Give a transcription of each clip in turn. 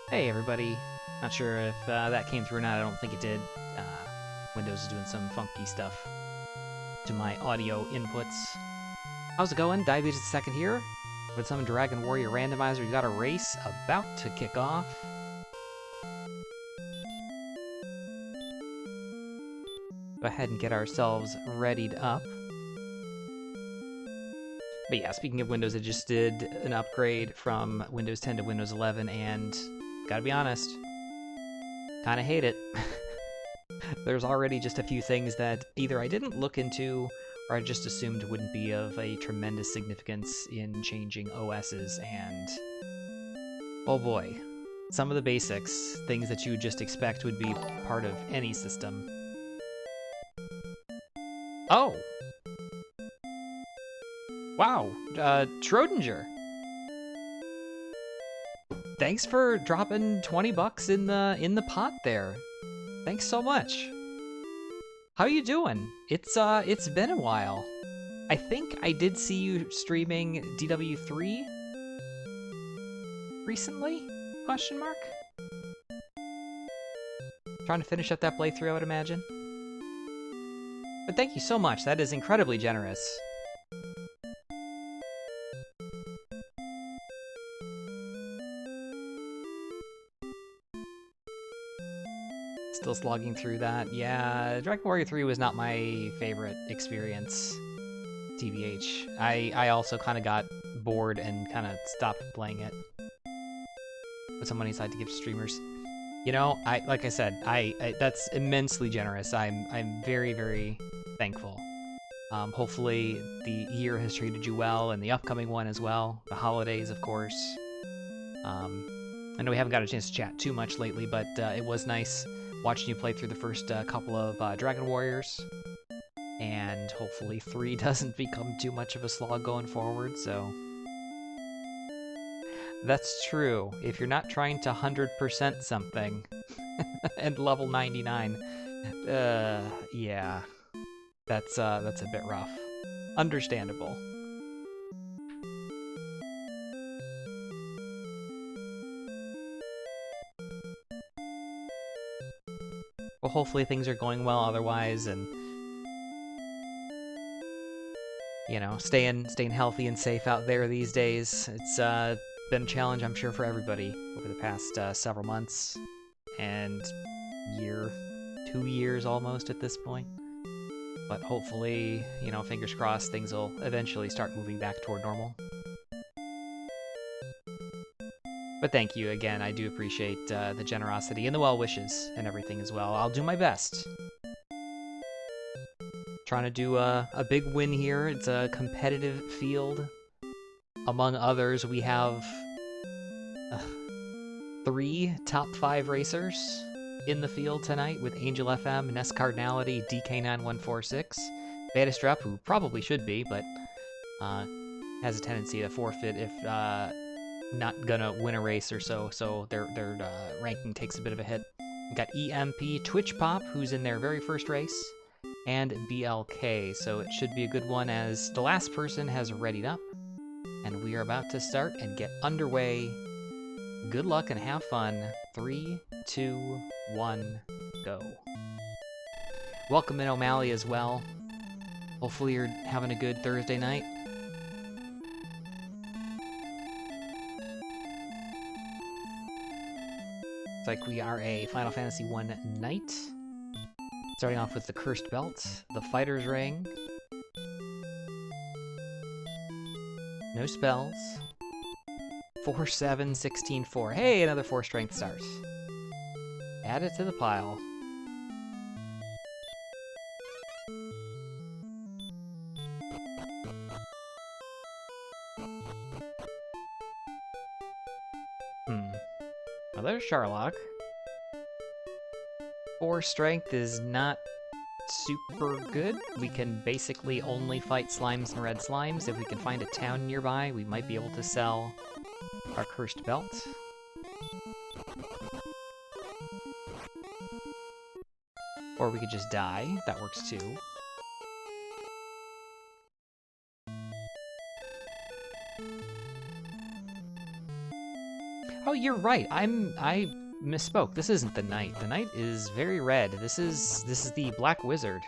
Hey everybody. Not sure if that came through or not. I don't think it did. Windows is doing some funky stuff to my audio inputs. How's it going? Diabetes the second here with some Dragon Warrior Randomizer. We've got a race about to kick off. Go ahead and get ourselves readied up. But yeah, speaking of Windows, I just did an upgrade from Windows 10 to Windows 11, and gotta be honest, kinda hate it. There's already just a few things that either I didn't look into, or I just assumed wouldn't be of a tremendous significance in changing OSs, and oh boy, some of the basics, things that you would just expect would be part of any system. Oh! Wow, Schrodinger. Thanks for dropping 20 bucks in the pot there. Thanks so much. How you doing? It's been a while. I think I did see you streaming DW3 recently? Question mark? Trying to finish up that playthrough, I would imagine. But thank you so much. That is incredibly generous. Still slogging through that. Yeah, Dragon Warrior 3 was not my favorite experience, TBH. I also kind of got bored and kind of stopped playing it. Put some money aside to give to streamers. You know, like I said, that's immensely generous. I'm very, very thankful. Hopefully the year has treated you well, and the upcoming one as well. The holidays, of course. I know we haven't got a chance to chat too much lately, but it was nice watching you play through the first couple of Dragon Warriors, and hopefully 3 doesn't become too much of a slog going forward, so... That's true. If you're not trying to 100% something, and level 99, yeah, that's a bit rough. Understandable. Well, hopefully things are going well otherwise, and you know, staying healthy and safe out there these days. It's been a challenge, I'm sure, for everybody over the past several months and year, 2 years almost at this point. But hopefully, you know, fingers crossed, things will eventually start moving back toward normal. But thank you again. I do appreciate the generosity and the well wishes and everything as well. I'll do my best. Trying to do a big win here. It's a competitive field. Among others, we have 3 top 5 racers in the field tonight with Angel FM, Ness Cardinality, DK9146, Betastrap, who probably should be, but has a tendency to forfeit if not gonna win a race or so their ranking takes a bit of a hit. We got EMP Twitch Pop, who's in their very first race, and BLK, so it should be a good one as the last person has readied up, and we are about to start and get underway. Good luck and have fun. 3, 2, 1, go. Welcome in O'Malley as well. Hopefully you're having a good Thursday night. It's like we are a Final Fantasy 1 knight. Starting off with the Cursed Belt, the Fighter's Ring. No spells. 4, 7, 16, 4. Hey, another 4 strength start. Add it to the pile. Now there's Sharlock. 4 strength is not super good. We can basically only fight slimes and red slimes. If we can find a town nearby, we might be able to sell our Cursed Belt. Or we could just die. That works too. Oh you're right. I misspoke. This isn't the knight. The knight is very red. This is the black wizard.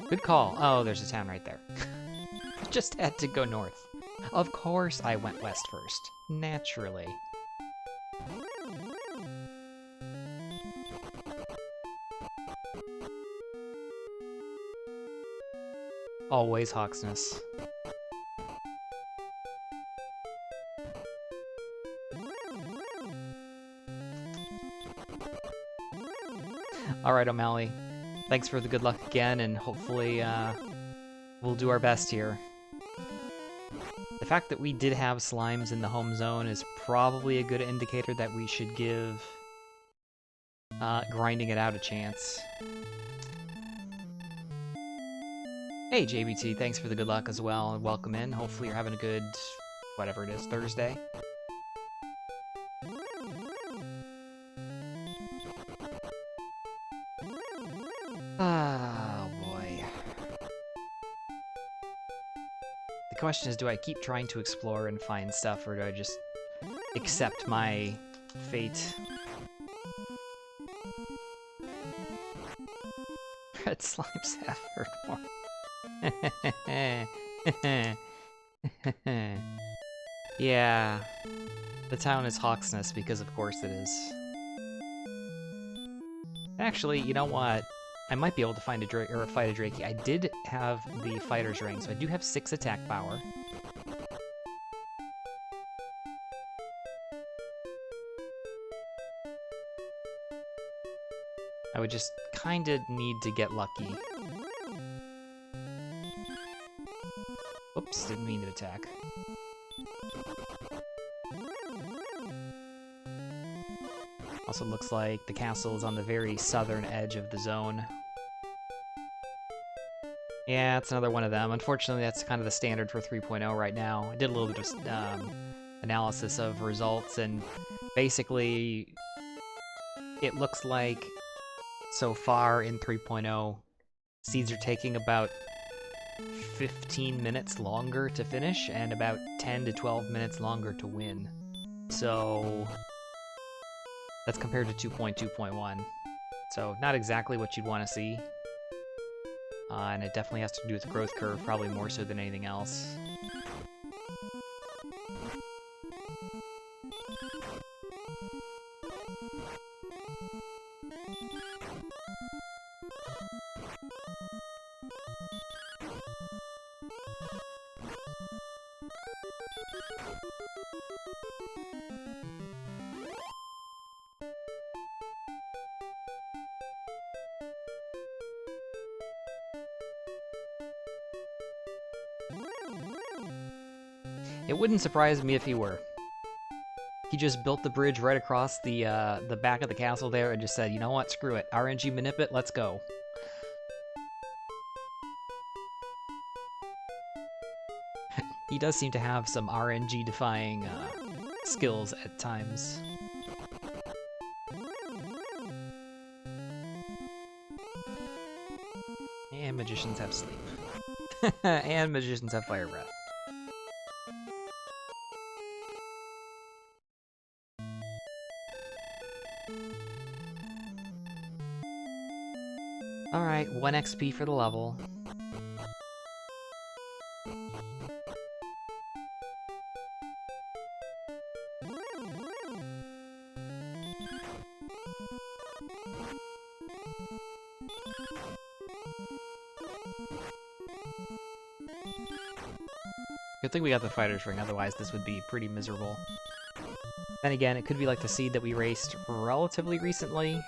Good call. Oh, there's a town right there. Just had to go north. Of course I went west first. Naturally. Always Hawksness. Alright, O'Malley. Thanks for the good luck again, and hopefully we'll do our best here. The fact that we did have slimes in the home zone is probably a good indicator that we should give grinding it out a chance. Hey, JBT, thanks for the good luck as well, and welcome in. Hopefully you're having a good, whatever it is, Thursday. Oh, boy. The question is, do I keep trying to explore and find stuff, or do I just accept my fate? Red slimes have hurt more. Yeah, the town is Hawksness because of course it is. Actually, you know what? I might be able to find a fight a Drakey. I did have the fighter's ring, so I do have 6 attack power. I would just kinda need to get lucky. Oops, didn't mean to attack. Also looks like the castle is on the very southern edge of the zone. Yeah, it's another one of them. Unfortunately, that's kind of the standard for 3.0 right now. I did a little bit of analysis of results, and basically it looks like so far in 3.0, seeds are taking about 15 minutes longer to finish and about 10 to 12 minutes longer to win. So that's compared to 2.2.1. So not exactly what you'd want to see. And it definitely has to do with the growth curve, probably more so than anything else. It wouldn't surprise me if he were. He just built the bridge right across the back of the castle there and just said, you know what, screw it. RNG manip it, let's go. He does seem to have some RNG-defying skills at times. And magicians have sleep. And magicians have fire breath. Alright, 1 XP for the level. Good thing we got the fighter's ring, otherwise this would be pretty miserable. Then again, it could be like the seed that we raced relatively recently,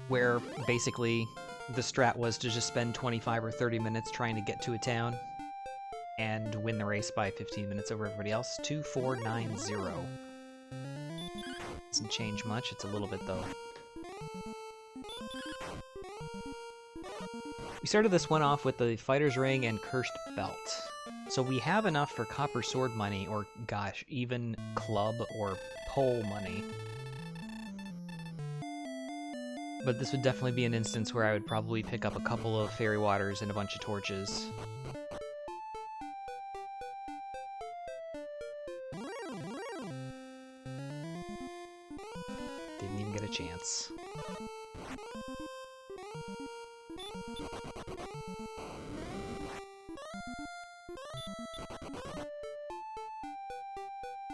where basically the strat was to just spend 25 or 30 minutes trying to get to a town and win the race by 15 minutes over everybody else. 2490. Doesn't change much, it's a little bit though. We started this one off with the fighter's ring and cursed belt. So we have enough for copper sword money, or gosh, even club or pole money. But this would definitely be an instance where I would probably pick up a couple of fairy waters and a bunch of torches. get a chance.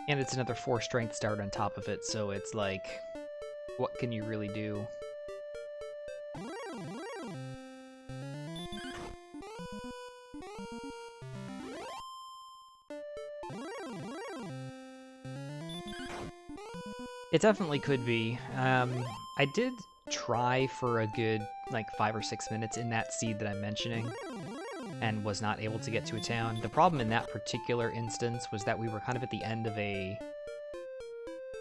And it's another 4 strength start on top of it, so it's like, what can you really do? It definitely could be. I did try for a good, like, 5 or 6 minutes in that seed that I'm mentioning, and was not able to get to a town. The problem in that particular instance was that we were kind of at the end of a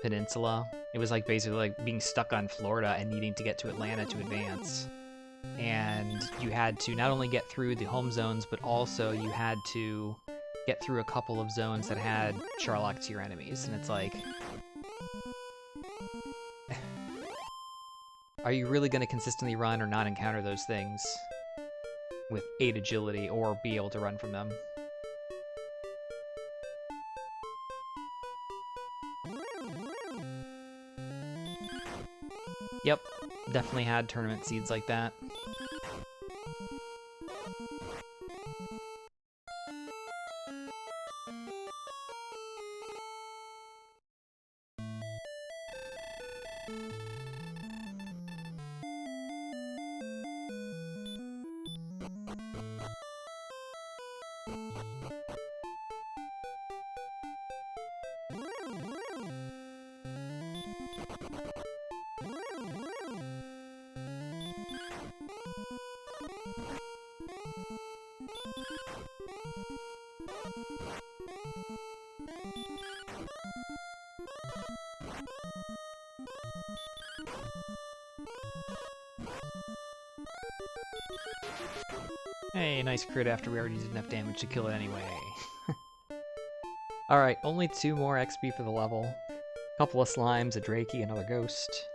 peninsula. It was like basically like being stuck on Florida and needing to get to Atlanta to advance. And you had to not only get through the home zones, but also you had to get through a couple of zones that had Charlock tier enemies. And it's like, are you really going to consistently run or not encounter those things with 8 agility or be able to run from them? Yep, definitely had tournament seeds like that. Hey, nice crit after we already did enough damage to kill it anyway. Alright, only 2 more XP for the level. A couple of slimes, a Drakey, another ghost.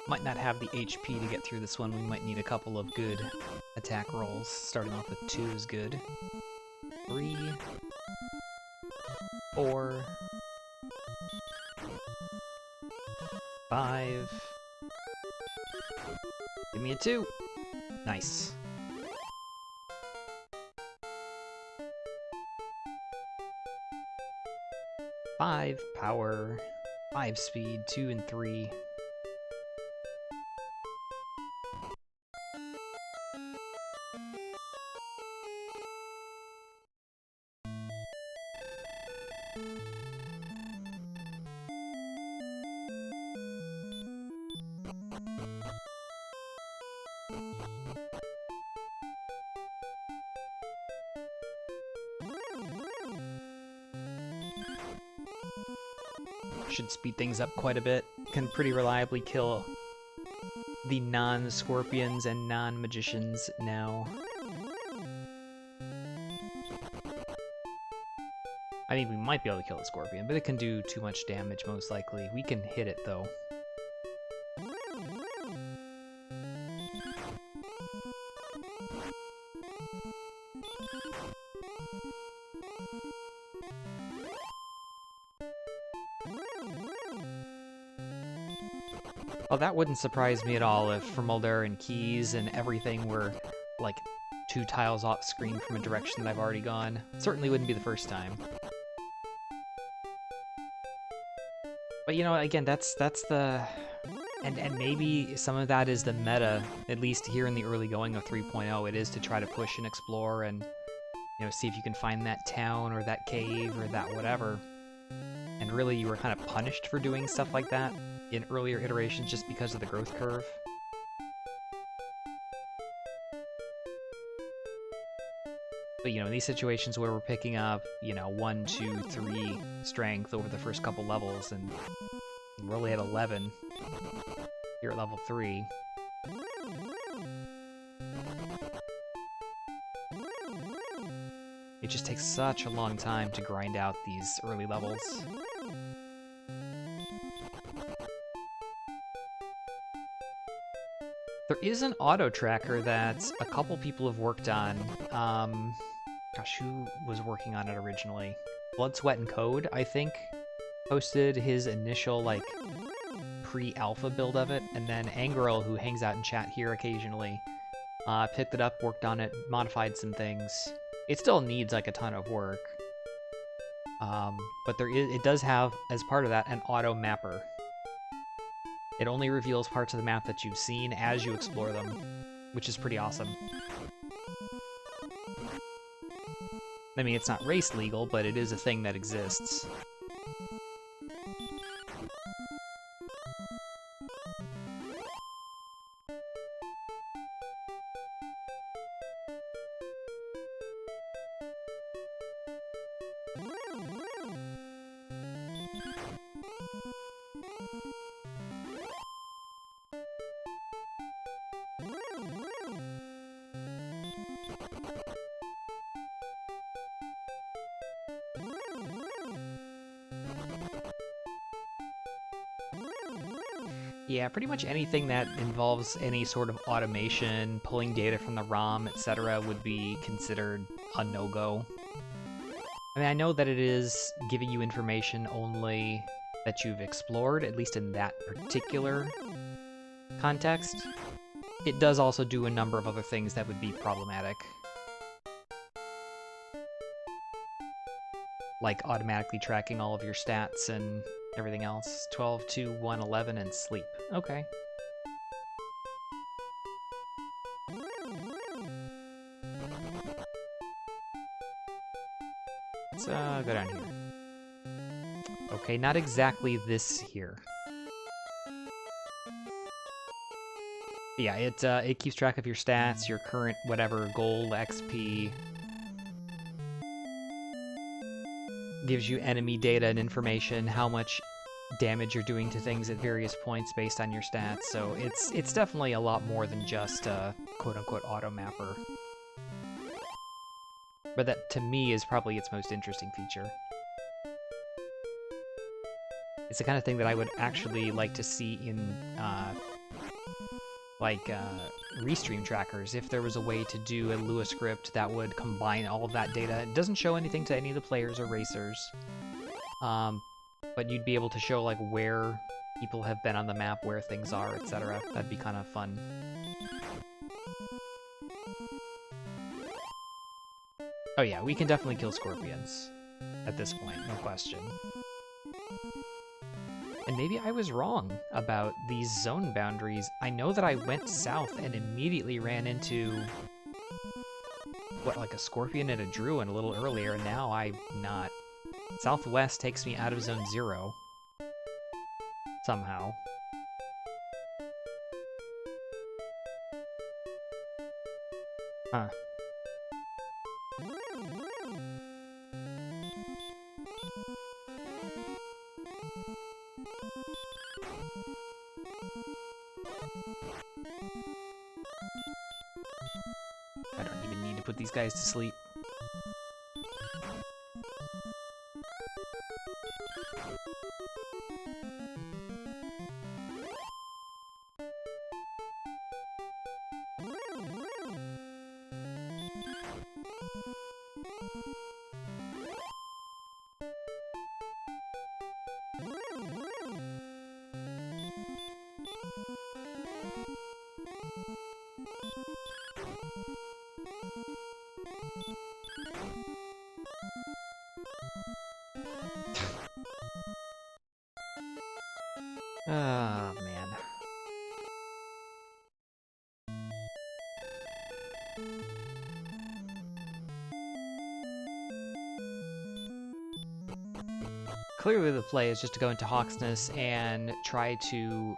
Might not have the HP to get through this one. We might need a couple of good attack rolls. Starting off with 2 is good. 3, 4, 5. Give me a 2. Nice. 5 power, 5 speed, 2 and 3. Should speed things up quite a bit. Can pretty reliably kill the non-scorpions and non-magicians now. I mean, we might be able to kill the scorpion, but it can do too much damage most likely. We can hit it though. Oh, that wouldn't surprise me at all if Formulder and Keys and everything were, like, 2 tiles off screen from a direction that I've already gone. Certainly wouldn't be the first time. But, you know, again, that's the... And maybe some of that is the meta, at least here in the early going of 3.0, it is to try to push and explore and, you know, see if you can find that town or that cave or that whatever. And really, you were kind of punished for doing stuff like that in earlier iterations just because of the growth curve. But, you know, in these situations where we're picking up, you know, 1, 2, 3 strength over the first couple levels, and we're only at 11 here at level 3. It just takes such a long time to grind out these early levels. There is an auto tracker that a couple people have worked on. Gosh, who was working on it originally? Blood, Sweat, and Code, I think, posted his initial, like, pre-alpha build of it, and then Angrel, who hangs out in chat here occasionally, picked it up, worked on it, modified some things. It still needs, like, a ton of work. But it does have, as part of that, an auto mapper. It only reveals parts of the map that you've seen as you explore them, which is pretty awesome. I mean, it's not race legal, but it is a thing that exists. Yeah, pretty much anything that involves any sort of automation, pulling data from the ROM, etc. would be considered a no-go. I mean, I know that it is giving you information only that you've explored, at least in that particular context. It does also do a number of other things that would be problematic. Like automatically tracking all of your stats and everything else. 12, 2, 1, 11, and sleep. Okay. Let's go down here. Okay, not exactly this here. Yeah, it keeps track of your stats, your current whatever gold, XP. Gives you enemy data and information, how much damage you're doing to things at various points based on your stats. So it's definitely a lot more than just a quote-unquote auto mapper. But that, to me, is probably its most interesting feature. It's the kind of thing that I would actually like to see in, restream trackers, if there was a way to do a Lua script that would combine all of that data. It doesn't show anything to any of the players or racers, but you'd be able to show, like, where people have been on the map, where things are, etc. That'd be kind of fun. Oh yeah, we can definitely kill scorpions at this point, no question. And maybe I was wrong about these zone boundaries. I know that I went south and immediately ran into, what, like a scorpion and a druid a little earlier, and now I'm not. Southwest takes me out of zone 0. Somehow. Huh. I don't even need to put these guys to sleep. Oh, man. Clearly the play is just to go into Hawksness and try to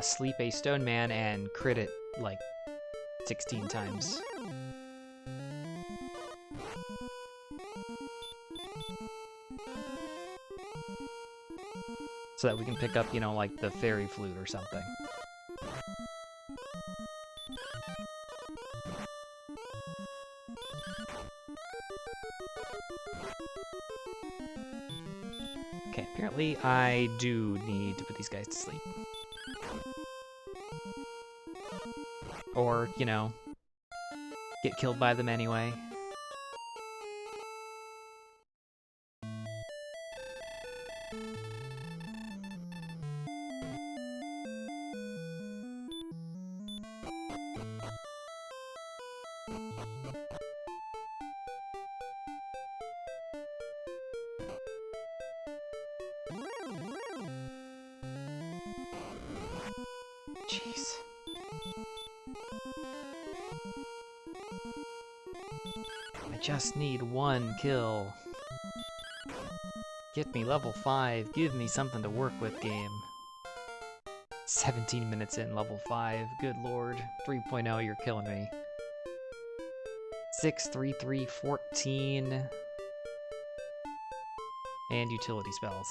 sleep a stone man and crit it like 16 times. So that we can pick up, you know, like the fairy flute or something. Okay, apparently I do need to put these guys to sleep. Or, you know, get killed by them anyway. Jeez. I just need one kill. Get me level 5. Give me something to work with, game. 17 minutes in, level 5. Good lord. 3.0, you're killing me. 6, 3, 3, 14. And utility spells.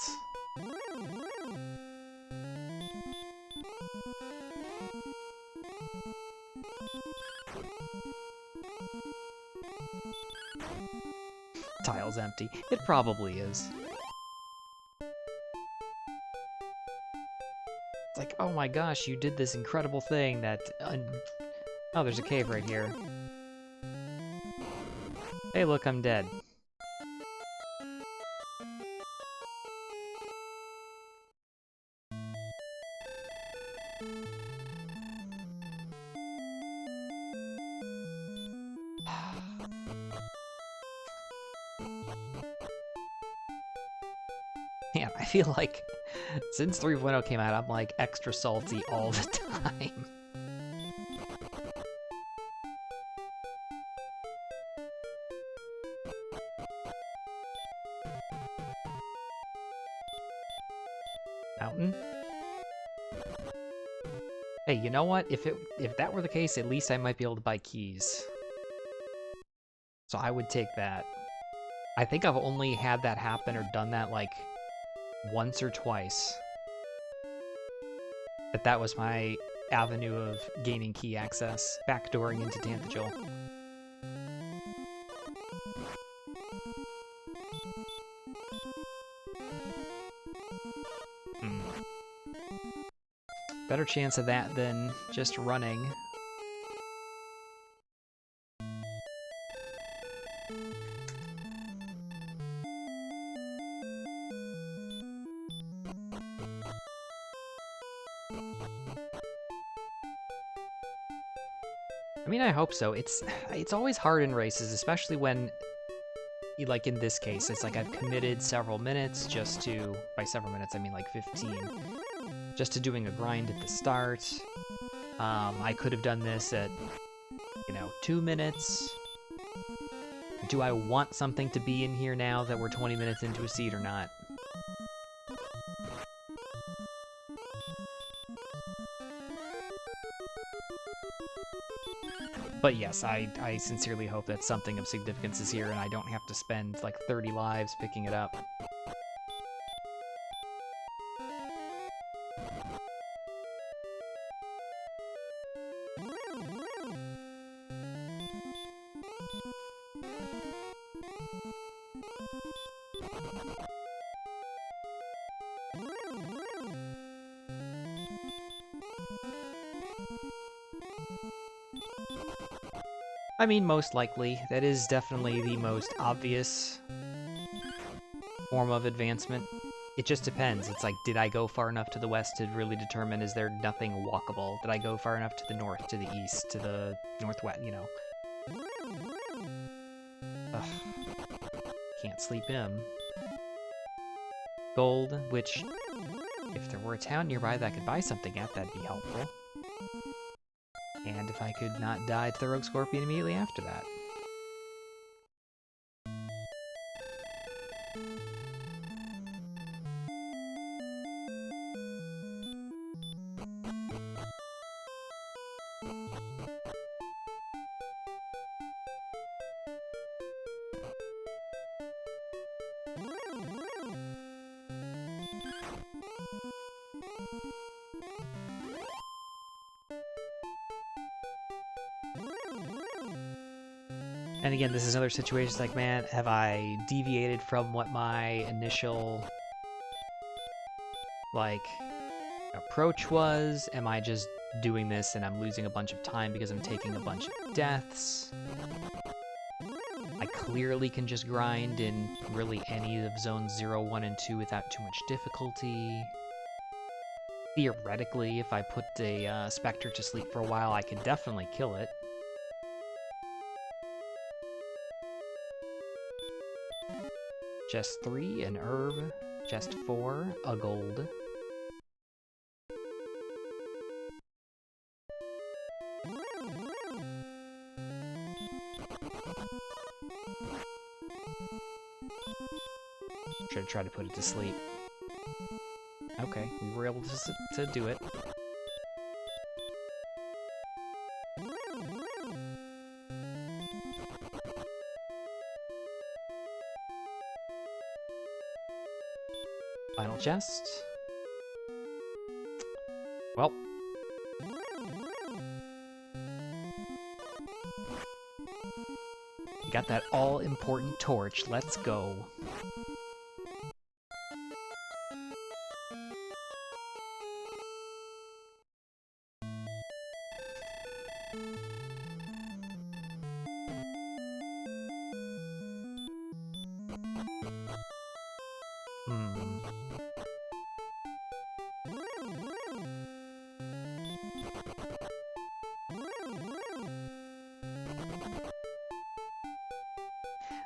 Tile's empty. It probably is. It's like, oh my gosh, you did this incredible thing that... Oh, there's a cave right here. Hey, look, I'm dead. Man, I feel like since 3.0 came out, I'm like extra salty all the time. Mountain? Hey, you know what? If that were the case, at least I might be able to buy keys. So I would take that. I think I've only had that happen or done that like once or twice. But that was my avenue of gaining key access, backdooring into Tanthagil. Better chance of that than just running. I mean, I hope so. It's always hard in races, especially when, like in this case, it's like I've committed several minutes just to, by several minutes I mean like 15, just to doing a grind at the start. I could have done this at, 2 minutes. Do I want something to be in here now that we're 20 minutes into a seed or not? But yes, I sincerely hope that something of significance is here and I don't have to spend like 30 lives picking it up. I mean, most likely. That is definitely the most obvious form of advancement. It just depends. It's like, did I go far enough to the west to really determine is there nothing walkable? Did I go far enough to the north, to the east, to the northwest, Ugh. Can't sleep in. Gold, which, if there were a town nearby that I could buy something at, that'd be helpful. And if I could not die to the Rogue Scorpion immediately after that. And again, this is another situation, it's like, man, have I deviated from what my initial, like, approach was? Am I just doing this and I'm losing a bunch of time because I'm taking a bunch of deaths. I clearly can just grind in really any of zones 0, 1, and 2 without too much difficulty. Theoretically, if I put a Spectre to sleep for a while, I could definitely kill it. Chest 3, an herb. Chest 4, a gold. Should try to put it to sleep. Okay, we were able to do it. Final chest. Well. We got that all-important torch. Let's go.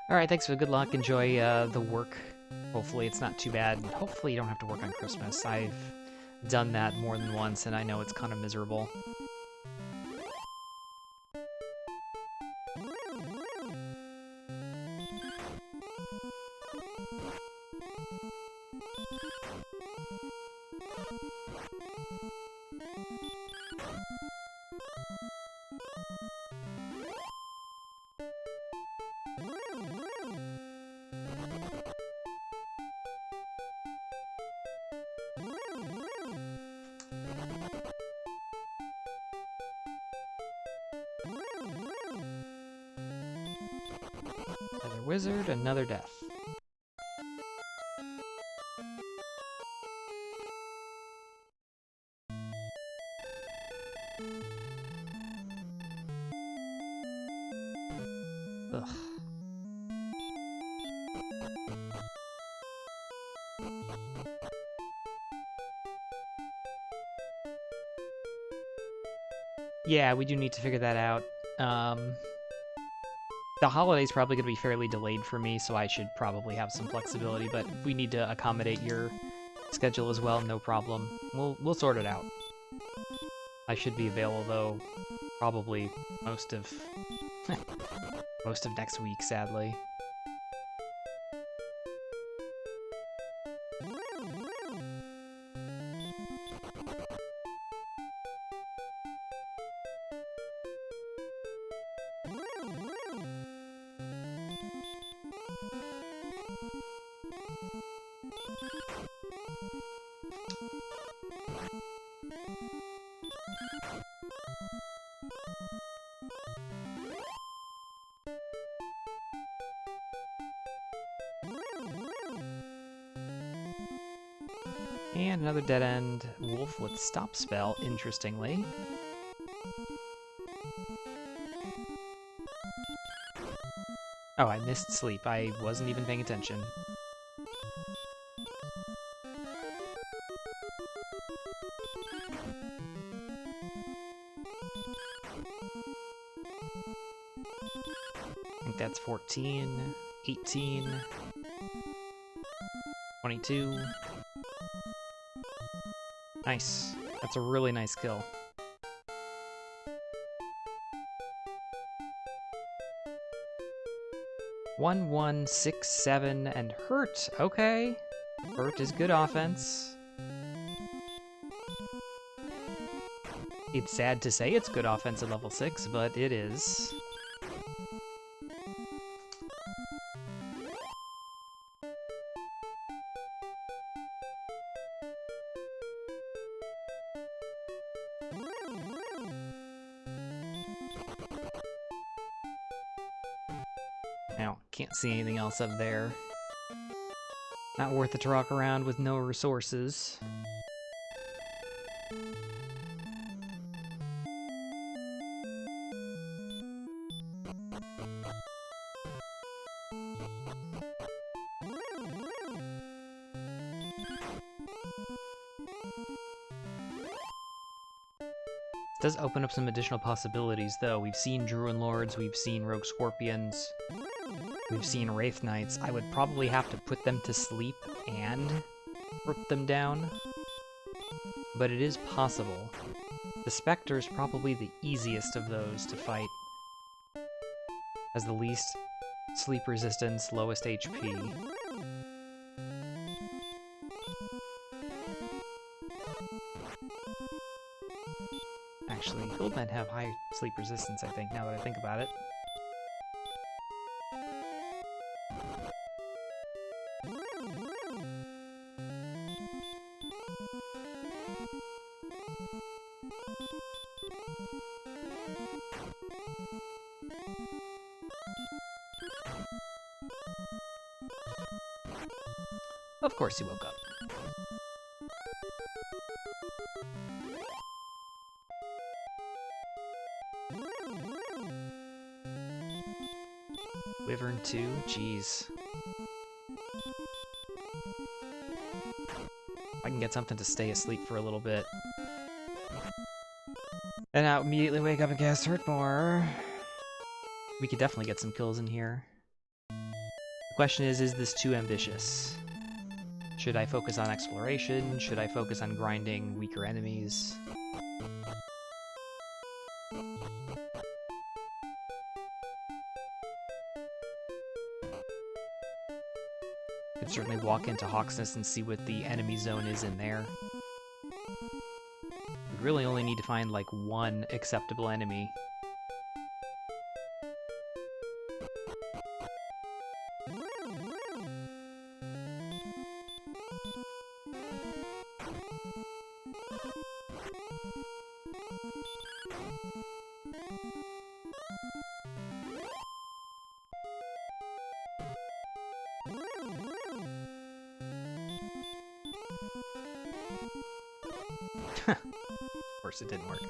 Alright, thanks for the good luck. Enjoy the work. Hopefully it's not too bad. Hopefully you don't have to work on Christmas. I've done that more than once, and I know it's kind of miserable. Another wizard, another death. Ugh. Yeah, we do need to figure that out. The holiday's probably going to be fairly delayed for me, so I should probably have some flexibility, but if we need to accommodate your schedule as well, no problem. We'll sort it out. I should be available, though, probably most of next week, sadly. And another dead-end wolf with stop spell, interestingly. Oh, I missed sleep. I wasn't even paying attention. I think that's 14, 18, 22. Nice. That's a really nice kill. One, 1, 6, 7, and hurt. Okay. Hurt is good offense. It's sad to say it's good offense at level 6, but it is. Now, can't see anything else up there. Not worth it to rock around with no resources. Does open up some additional possibilities, though. We've seen Druid Lords, we've seen Rogue Scorpions, we've seen Wraith Knights. I would probably have to put them to sleep and rip them down, but it is possible. The Spectre is probably the easiest of those to fight, has the least sleep resistance, lowest HP. Actually, Guildmen have high sleep resistance, I think, now that I think about it. Of course he woke up. Wyvern 2? Jeez. I can get something to stay asleep for a little bit. And I'll immediately wake up and cast Hurt more. We could definitely get some kills in here. The question is this too ambitious? Should I focus on exploration? Should I focus on grinding weaker enemies? Could certainly walk into Hawksnest and see what the enemy zone is in there. We really only need to find like one acceptable enemy. Of course it didn't work.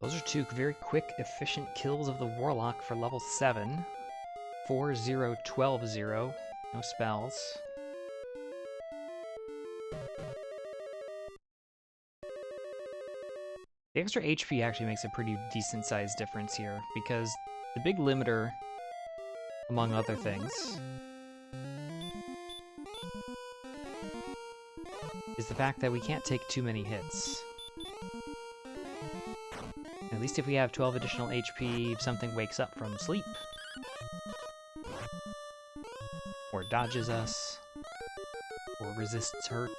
Those are two very quick, efficient kills of the Warlock for level 7. 4-0, 12-0. No spells. The extra HP actually makes a pretty decent sized difference here, because the big limiter, among other things, is the fact that we can't take too many hits. At least if we have 12 additional HP, if something wakes up from sleep, or dodges us, or resists hurt,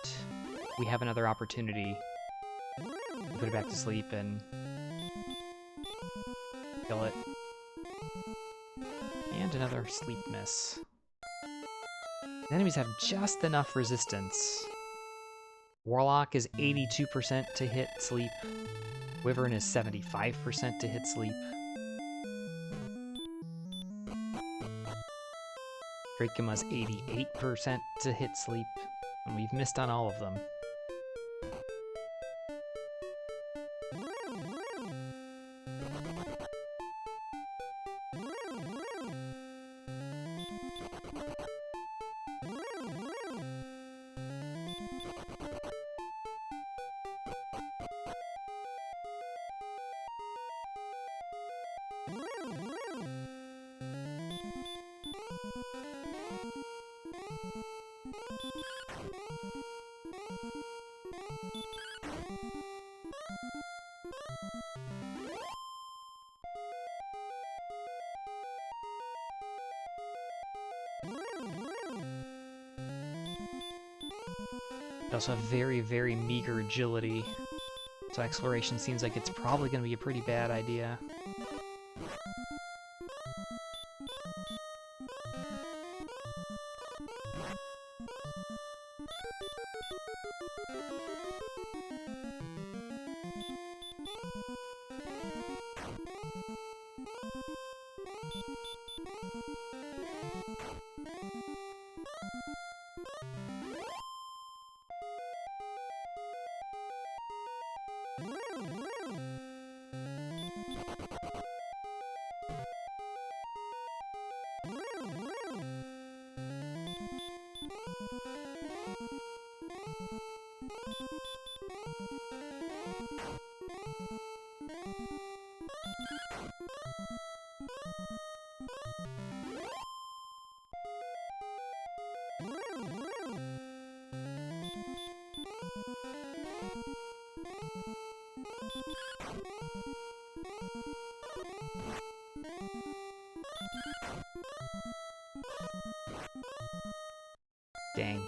we have another opportunity to put it back to sleep and kill it. And another sleep miss. The enemies have just enough resistance. Warlock is 82% to hit sleep. Wyvern is 75% to hit sleep. Dracula's 88% to hit sleep, and we've missed on all of them. They also have very, very meager agility, so exploration seems like it's probably going to be a pretty bad idea. Dang.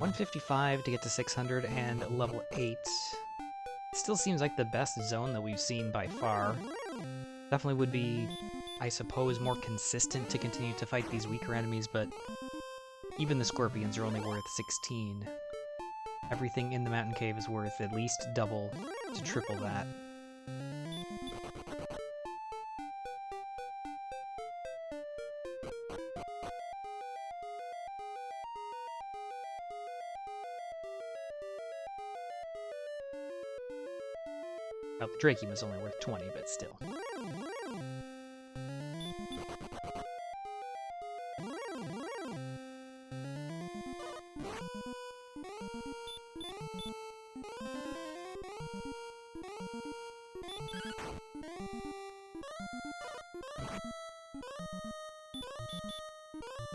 $155 to get to 600 and level 8. Still seems like the best zone that we've seen by far. Definitely would be, I suppose, more consistent to continue to fight these weaker enemies, but even the scorpions are only worth 16. Everything in the mountain cave is worth at least double to triple that. Well, the Drakium is only worth 20, but still.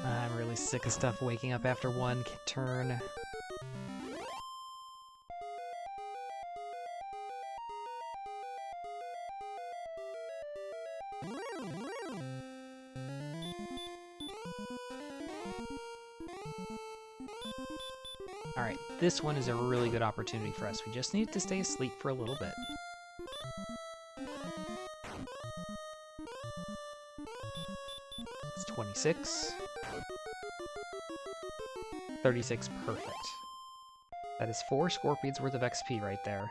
I'm really sick of stuff waking up after one turn. Alright, this one is a really good opportunity for us. We just need to stay asleep for a little bit. It's 26. 36, perfect. That is 4 Scorpions worth of XP right there.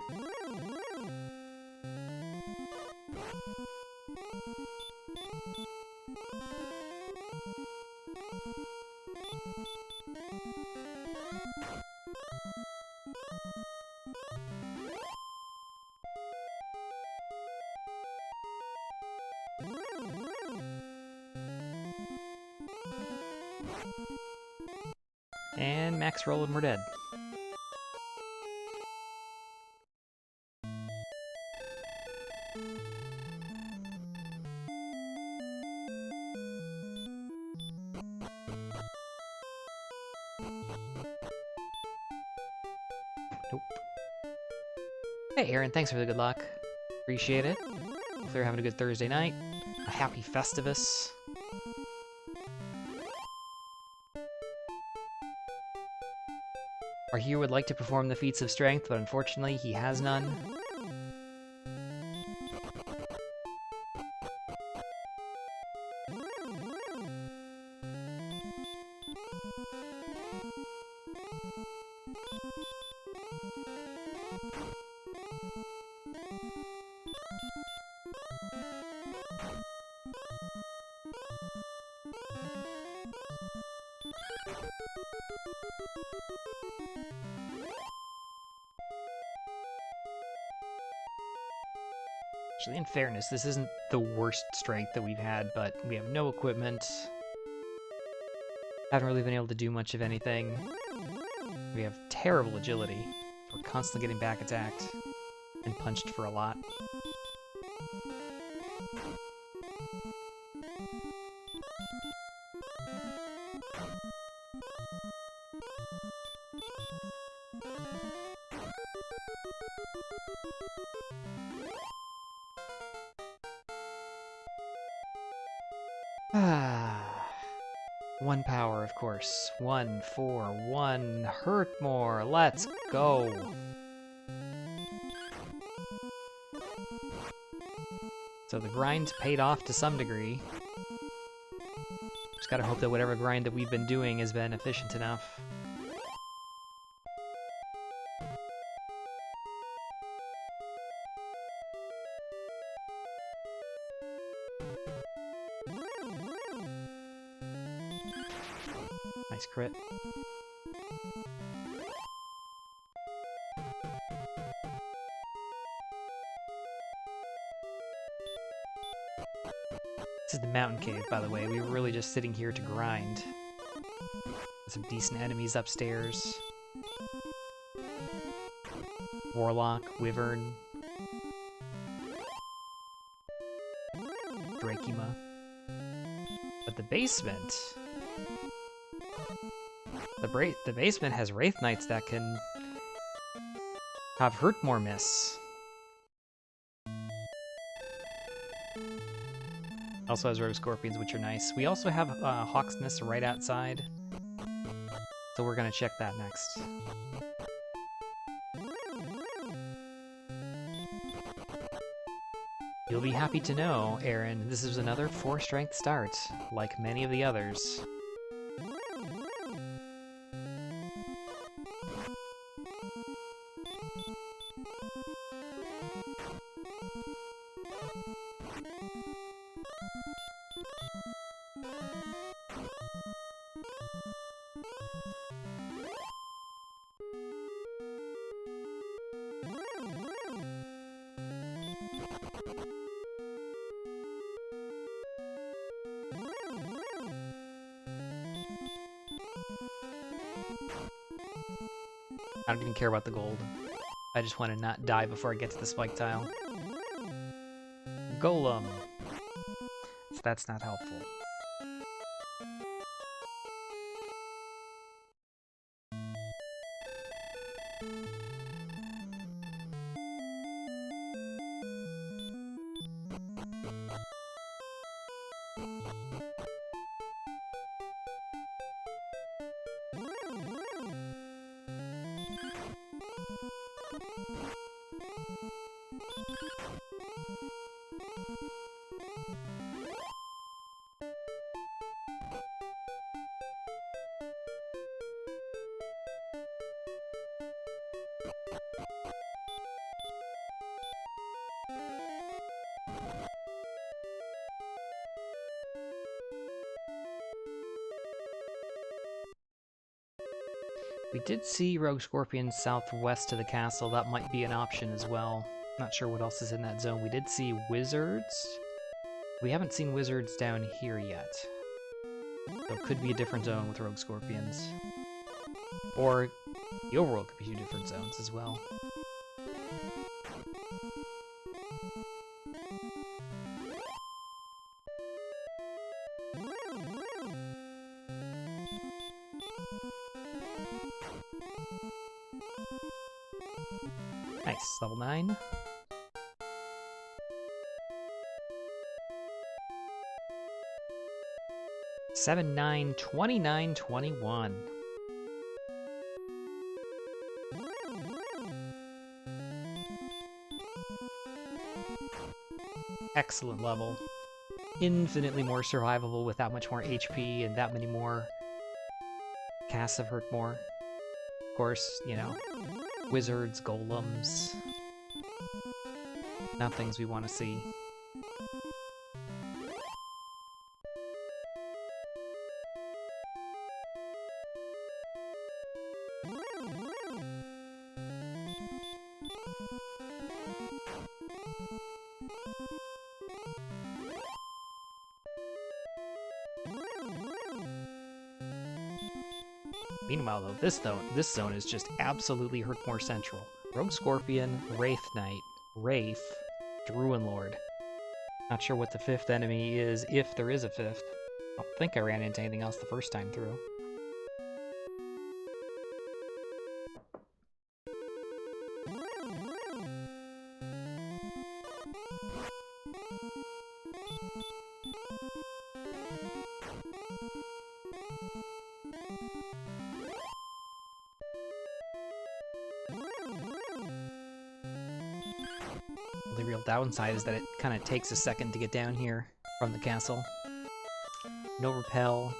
And max roll and we're dead. Nope. Hey Aaron, thanks for the good luck. Appreciate it. Hopefully you're having a good Thursday night. A happy Festivus. Our hero would like to perform the feats of strength, but unfortunately he has none. Actually, in fairness, this isn't the worst strength that we've had, but we have no equipment. Haven't really been able to do much of anything. We have terrible agility. We're constantly getting back attacked and punched for a lot. One power, of course. 1, 4, 1. Hurt more. Let's go. So the grind paid off to some degree. Just gotta hope that whatever grind that we've been doing has been efficient enough. Nice crit. This is the mountain cave, by the way. We were really just sitting here to grind. Some decent enemies upstairs. Warlock, Wyvern. Drakima. But the basement... The basement has Wraith Knights that can have Hurtmore miss. Also has Rogue Scorpions, which are nice. We also have Hawk's Nest right outside, so we're gonna check that next. You'll be happy to know, Aaron, this is another 4-strength start, like many of the others. I don't even care about the gold. I just want to not die before I get to the spike tile. Golem! So that's not helpful. We did see Rogue Scorpions southwest of the castle. That might be an option as well. Not sure what else is in that zone. We did see wizards. We haven't seen wizards down here yet. So it could be a different zone with Rogue Scorpions. Or the overworld could be 2 different zones as well. Nice, level 9. Seven, 9, 29, 21. Excellent level. Infinitely more survivable with that much more HP and that many more casts of hurt more. Of course, you know, wizards, golems, not things we want to see. Meanwhile, though, this zone is just absolutely Hurtmore Central. Rogue Scorpion, Wraith Knight, Wraith, Druin Lord. Not sure what the 5th enemy is, if there is a 5th. I don't think I ran into anything else the first time through. The real downside is that it kind of takes a second to get down here from the castle. No repel.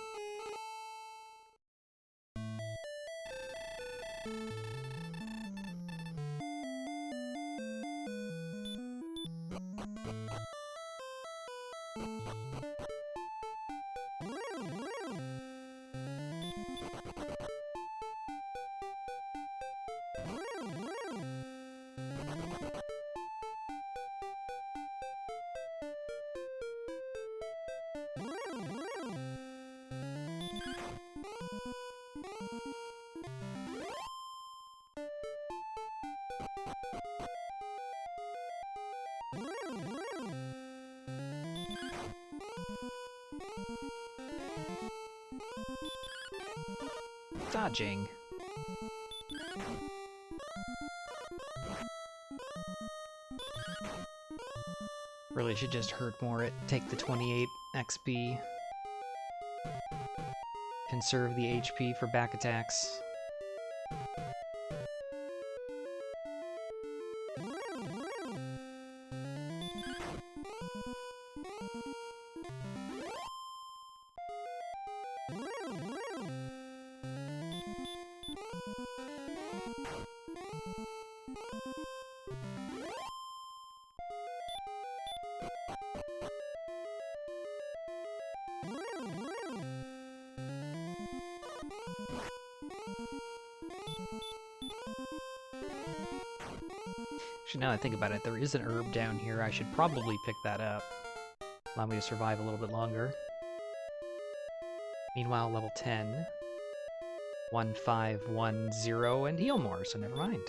Dodging. Really should just hurt more it. Take the 28 XP. Conserve the HP for back attacks. Actually, now that I think about it, there is an herb down here. I should probably pick that up. Allow me to survive a little bit longer. Meanwhile, level 10. 1510 and heal more, so never mind.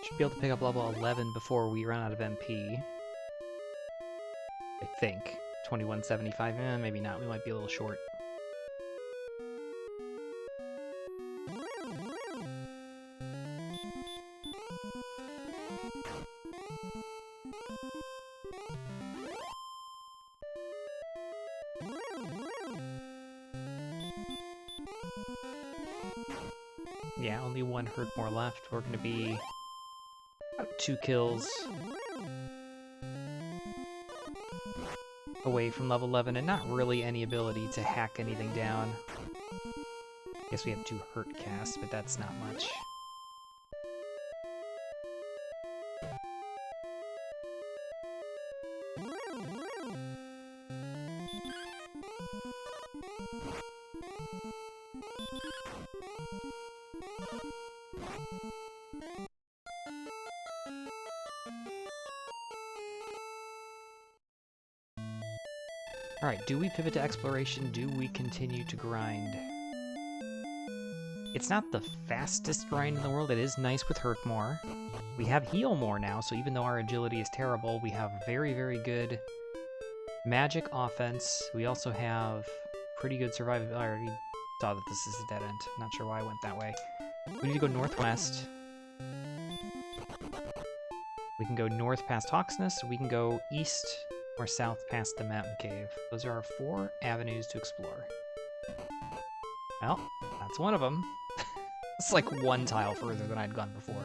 Should be able to pick up level 11 before we run out of MP. I think. 2175, maybe not. We might be a little short. Yeah, only one hurt more left. We're gonna be about 2 kills away from level 11, and not really any ability to hack anything down. Guess we have 2 hurt casts, but that's not much. Alright, do we pivot to exploration? Do we continue to grind? It's not the fastest grind in the world. It is nice with hurt more. We have heal more now, so even though our agility is terrible, we have very, very good magic offense. We also have pretty good survivability. I already saw that this is a dead end. Not sure why I went that way. We need to go northwest. We can go north past Hawksness. We can go east or south past the mountain cave. Those are our 4 avenues to explore. Well, that's one of them. It's like one tile further than I'd gone before.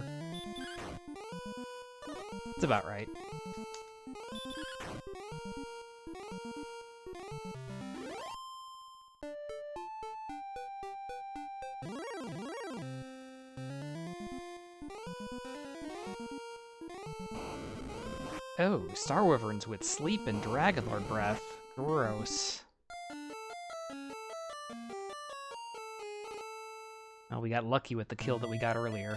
It's about right. Oh, Star Wyverns with Sleep and Dragonlord Breath. Gross. Well, we got lucky with the kill that we got earlier.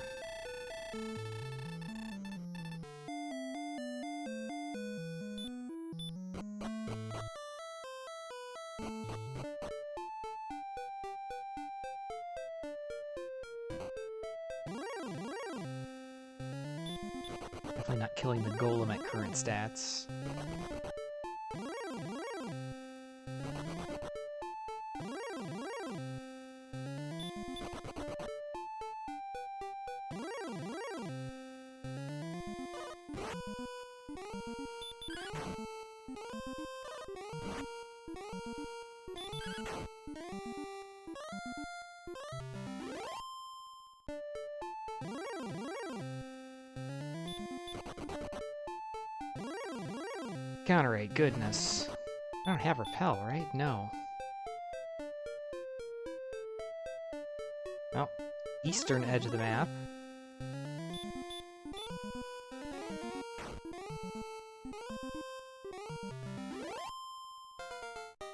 Definitely not killing the golem at current stats. Counter 8, goodness. I don't have repel, right? No. Oh, eastern edge of the map.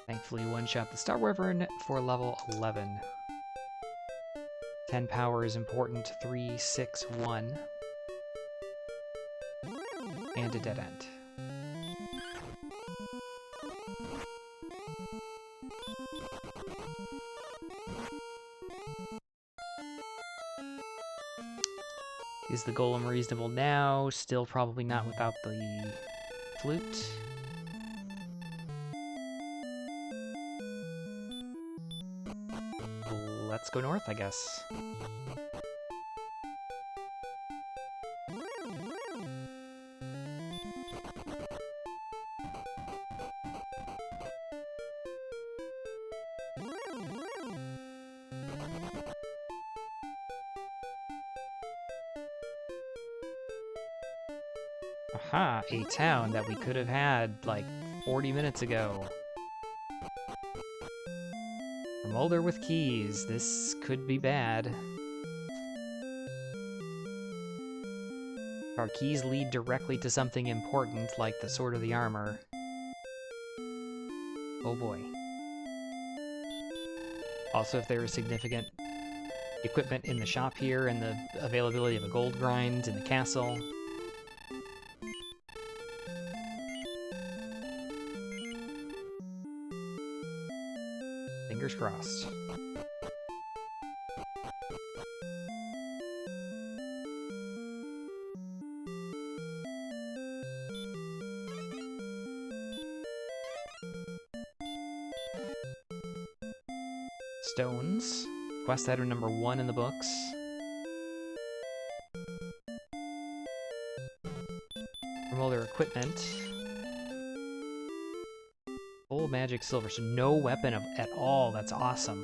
Thankfully one-shot the Star Wyvern for level 11. 10 power is important, 3, 6, 1. And a dead end. Is the golem reasonable now? Still probably not without the flute. Let's go north, I guess. Aha, a town that we could have had like 40 minutes ago. Molder with keys. This could be bad. Our keys lead directly to something important, like the Sword of the Armor. Oh boy. Also, if there is significant equipment in the shop here, and the availability of a gold grind in the castle. Fingers crossed. Stones. Quest item number 1 in the books. Remove their equipment. Full magic silver, so no weapon at all. That's awesome.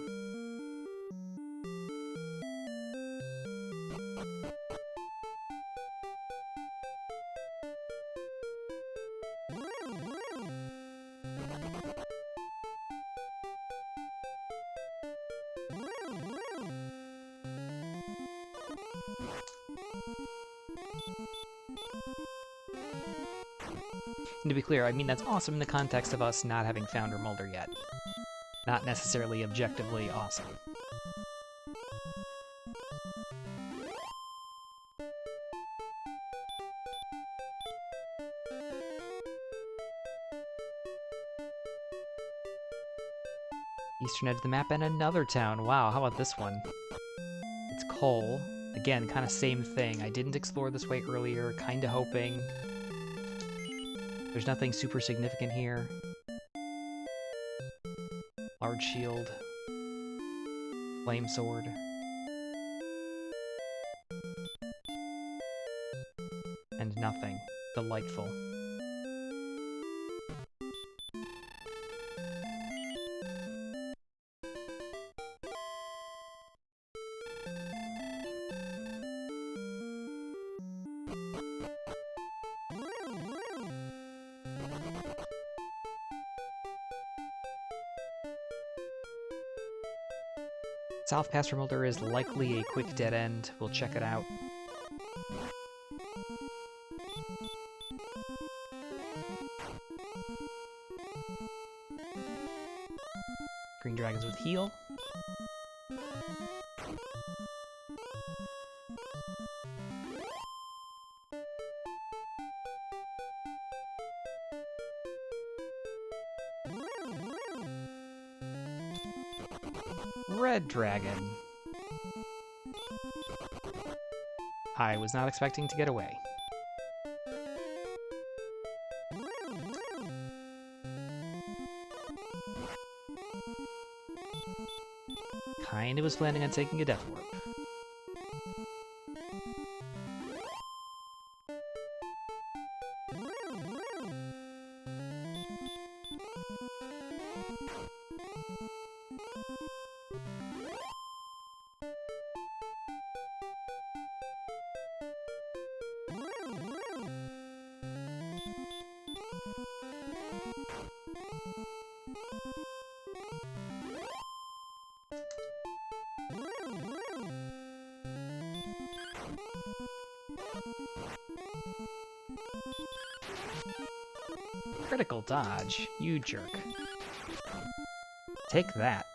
And to be clear, I mean that's awesome in the context of us not having found Remolder yet. Not necessarily objectively awesome. Eastern edge of the map and another town. Wow, how about this one? It's Cole. Again, kind of same thing. I didn't explore this way earlier, kind of hoping. There's nothing super significant here. Large shield. Flame sword. And nothing. Delightful. South Pass Remolder is likely a quick dead end. We'll check it out. Green Dragons with heal. Red Dragon. I was not expecting to get away. Kinda was planning on taking a Death Warp. Critical dodge, you jerk. Take that.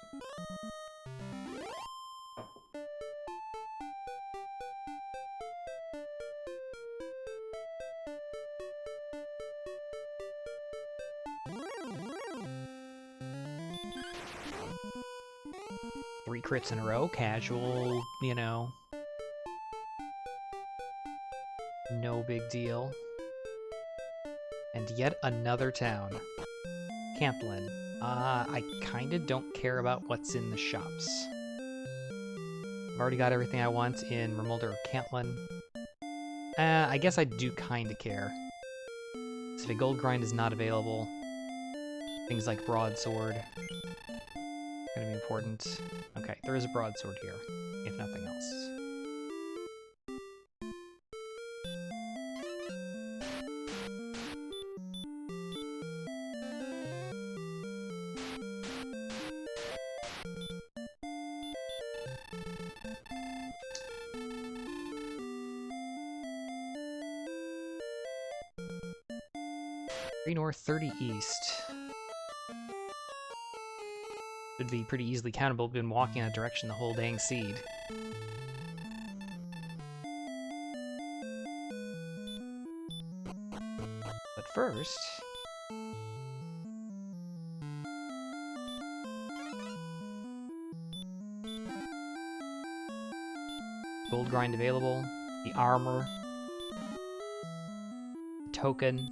Three crits in a row, casual, you know. No big deal. And yet another town. Camplin. I kinda don't care about what's in the shops. I've already got everything I want in Remolder or Camplin. I guess I do kinda care. So if a gold grind is not available, things like broadsword gonna be important. Okay, there is a broadsword here, if nothing else. North, 30 east. Would be pretty easily countable. We've been walking in that direction the whole dang seed. But first... gold grind available, the armor, the token,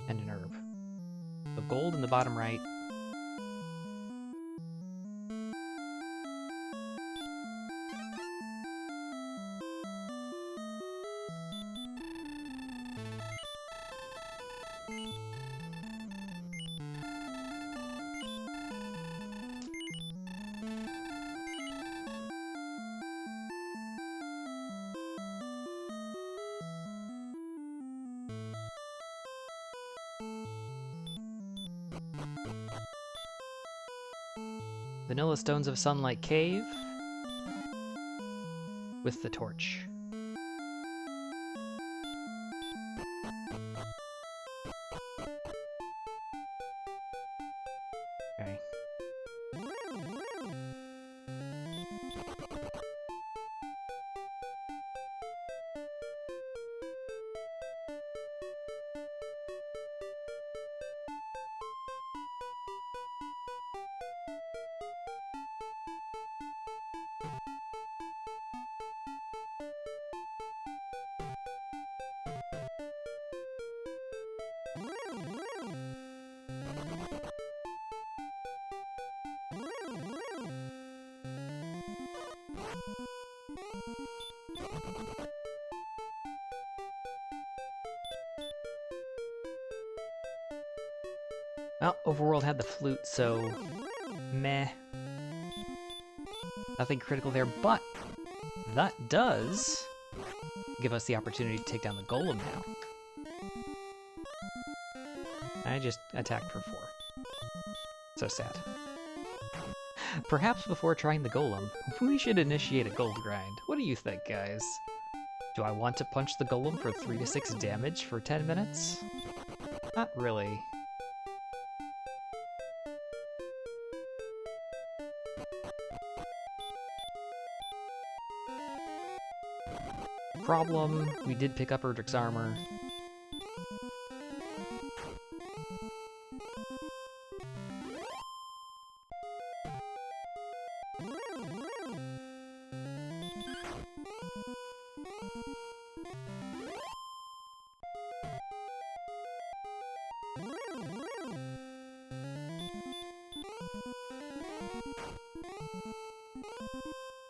and an herb. So gold in the bottom right. Vanilla Stones of Sunlight Cave with the torch. Okay. Well, Overworld had the flute, so meh. Nothing critical there, but that does give us the opportunity to take down the golem now. I just attacked for 4. So sad. Perhaps before trying the golem, we should initiate a gold grind. What do you think, guys? Do I want to punch the golem for 3 to 6 damage for 10 minutes? Not really. Problem, we did pick up Erdrick's armor.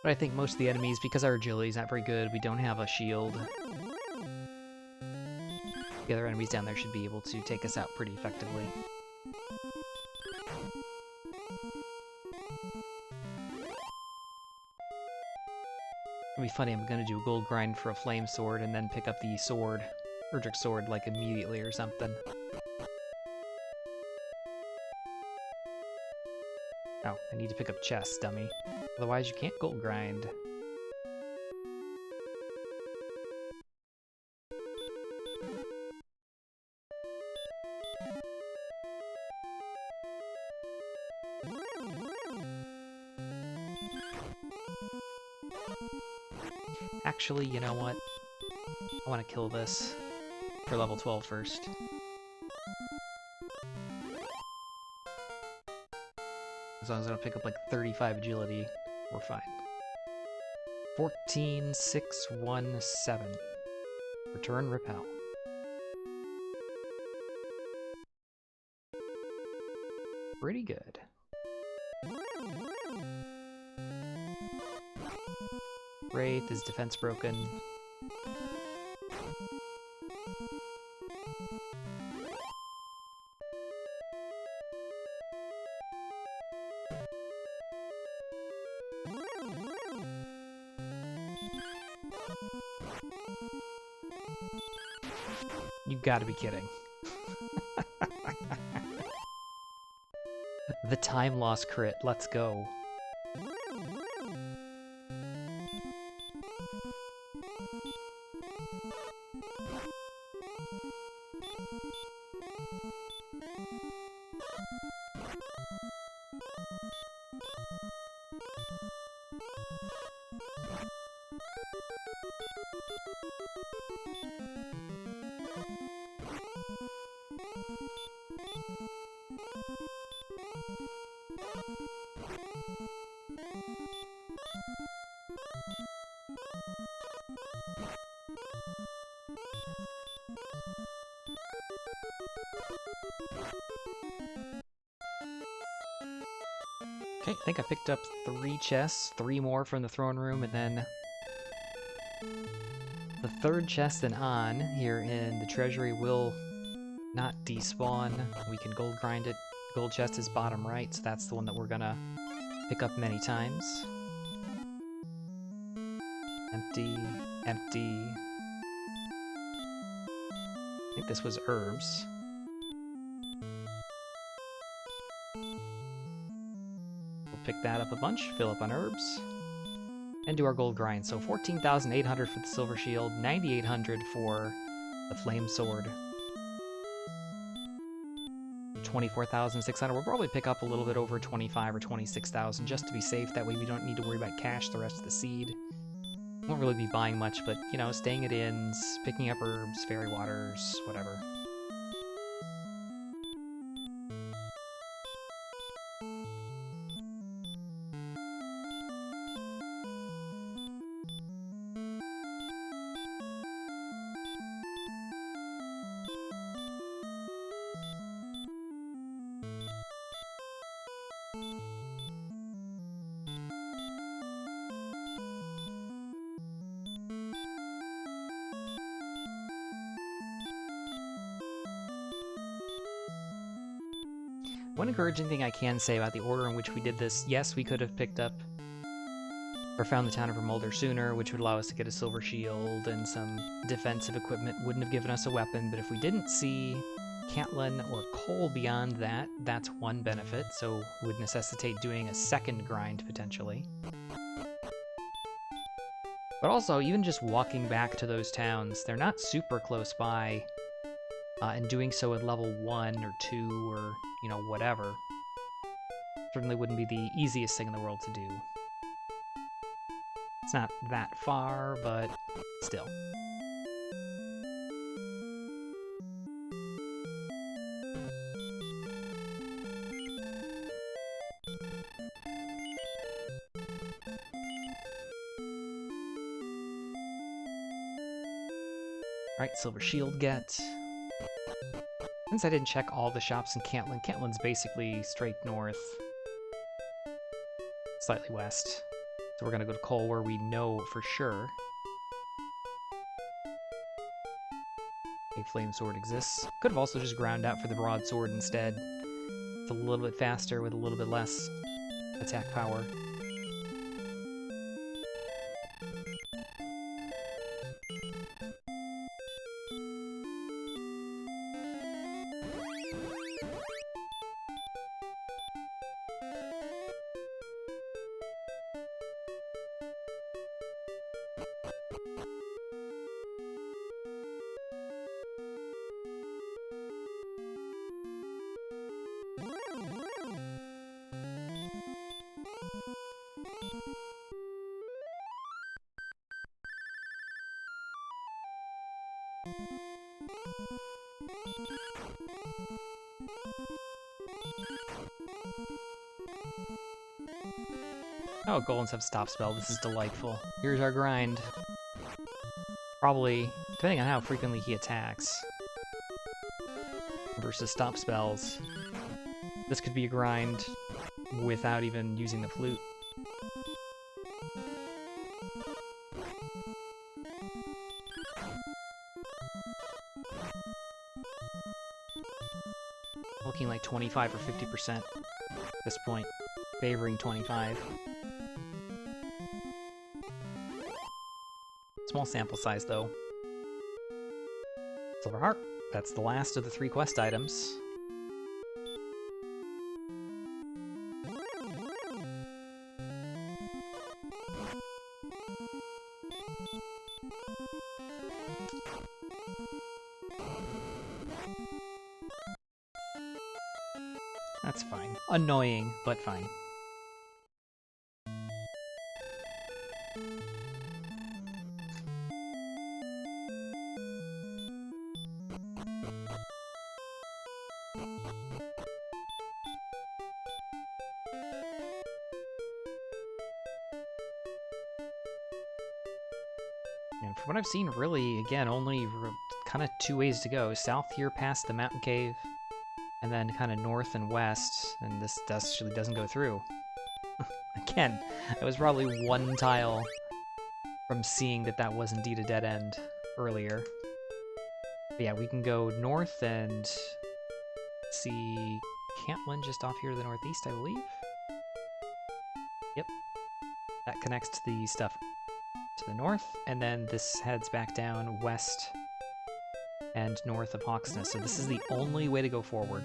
But I think most of the enemies, because our agility is not very good, we don't have a shield. The other enemies down there should be able to take us out pretty effectively. It'll be funny, I'm gonna do a gold grind for a flame sword and then pick up the sword, Erdrick's sword, like immediately or something. Oh, I need to pick up chests, dummy. Otherwise you can't gold grind. Actually, you know what? I want to kill this for level 12 first. As long as I don't pick up like 35 agility, we're fine. 14,617. Return repel. Pretty good. Wraith, is defense broken? You gotta be kidding. The time loss crit, let's go. Okay, I think I picked up 3 chests, 3 more from the throne room, and then the 3rd chest and on here in the treasury will not despawn. We can gold grind it. Gold chest is bottom right, so that's the one that we're gonna pick up many times. Empty, empty. I think this was herbs. Pick that up a bunch, fill up on herbs, and do our gold grind. So 14,800 for the silver shield, 9,800 for the flame sword, 24,600. We'll probably pick up a little bit over 25 or 26,000 just to be safe. That way we don't need to worry about cash the rest of the seed. Won't really be buying much, but you know, staying at inns, picking up herbs, fairy waters, whatever. One encouraging thing I can say about the order in which we did this, yes, we could have picked up or found the town of Vermolder sooner, which would allow us to get a silver shield and some defensive equipment. Wouldn't have given us a weapon, but if we didn't see Cantlin or coal beyond that, that's one benefit, so would necessitate doing a second grind potentially. But also, even just walking back to those towns, they're not super close by, and doing so at level 1 or 2 or, you know, whatever, certainly wouldn't be the easiest thing in the world to do. It's not that far, but still. Alright, Silver Shield get. Since I didn't check all the shops in Cantlin, Cantlin's basically straight north, slightly west. So we're gonna go to coal where we know for sure a flame sword exists. Could have also just ground out for the broadsword instead. It's a little bit faster with a little bit less attack power. Oh, golems have stop spell. This is delightful. Here's our grind. Probably, depending on how frequently he attacks versus stop spells, this could be a grind without even using the flute. Looking like 25 or 50% at this point, favoring 25. Small sample size, though. Silver Heart. That's the last of the 3 quest items. That's fine. Annoying, but fine. And from what I've seen, really, again, only kind of 2 ways to go. South here past the mountain cave, and then kind of north and west, and this actually doesn't go through. Again, I was probably 1 tile from seeing that that was indeed a dead end earlier. But yeah, we can go north and see Cantlin just off here to the northeast, I believe. Yep. That connects to the stuff to the north, and then this heads back down west and north of Hawksness, so this is the only way to go forward.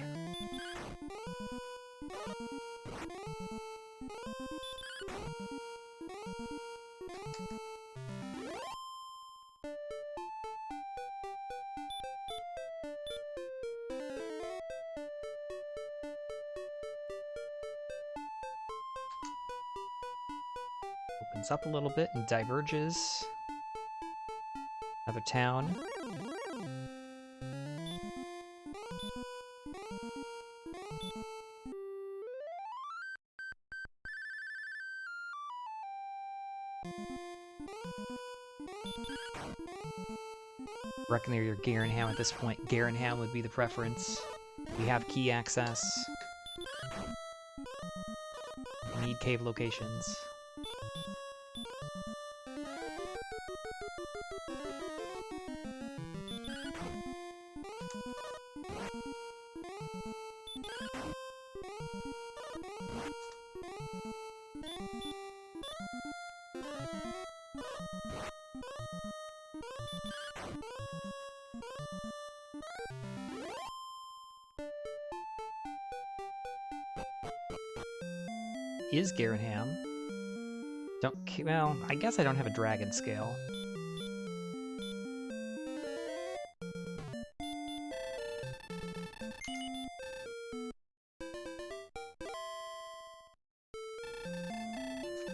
Opens up a little bit and diverges. Another town. Reckon they're your Garenham at this point. Garenham would be the preference. We have key access. We need cave locations. is Garenham. Well, I guess I don't have a dragon scale.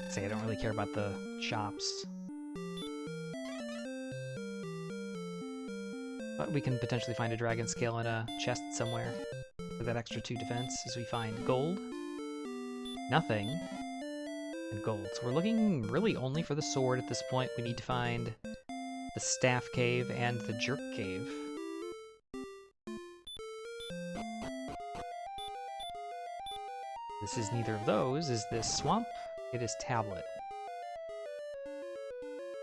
Say I don't really care about the shops. But we can potentially find a dragon scale in a chest somewhere for that extra 2 defense as we find gold, nothing, and gold. So we're looking really only for the sword at this point. We need to find the staff cave and the jerk cave. This is neither of those. Is this swamp? It is tablet.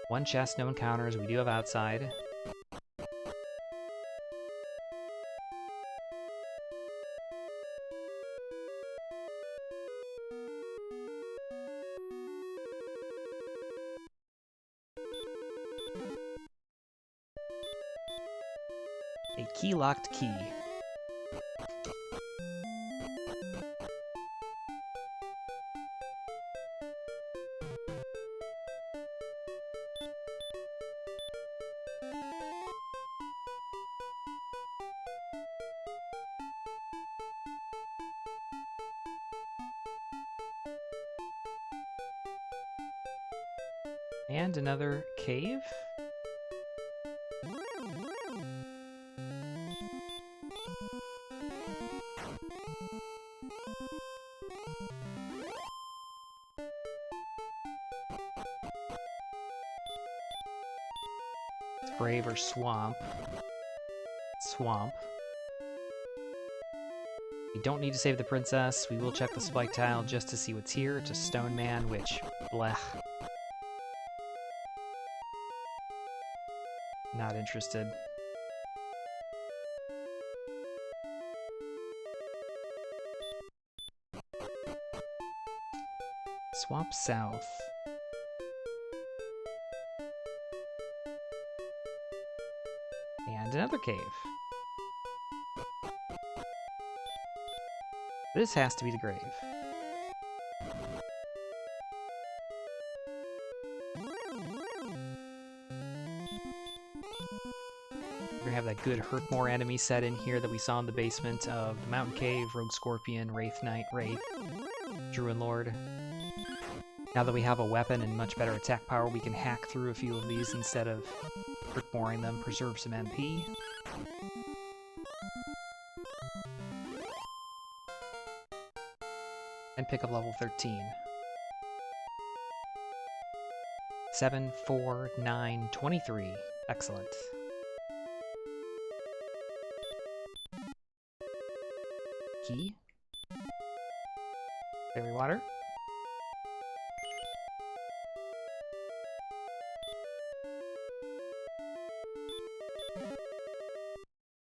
1 chest, no encounters. We do have outside. A key-locked key. And another cave? Grave or swamp? Swamp. We don't need to save the princess. We will check the spike tile just to see what's here. It's a stone man, which, blech. Not interested. Swamp south. And another cave. This has to be the grave. We're gonna have that good Hurtmore enemy set in here that we saw in the basement of the Mountain Cave, Rogue Scorpion, Wraith Knight, Wraith, Druid Lord. Now that we have a weapon and much better attack power, we can hack through a few of these instead of Hurtmoring them, preserve some MP. And pick up level 13. 7, 4, 9, 23. Excellent. Key. Fairy water.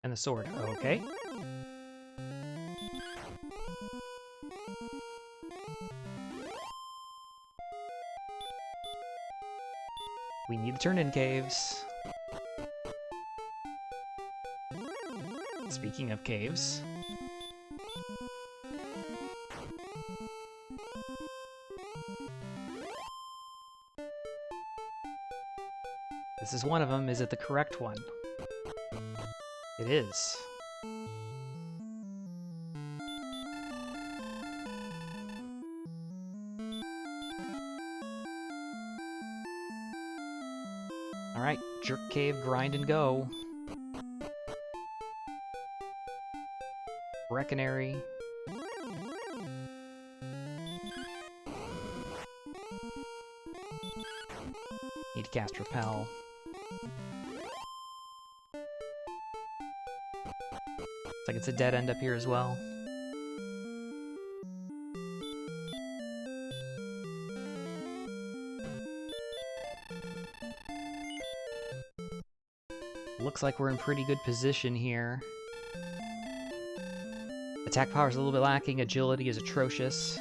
And the sword. Okay. We need to turn in caves. Speaking of caves. This is one of them. Is it the correct one? It is. Alright, jerk cave, grind and go. Reckonary. Need to cast Repel. Looks like it's a dead end up here as well. Looks like we're in pretty good position here. Attack power is a little bit lacking, agility is atrocious.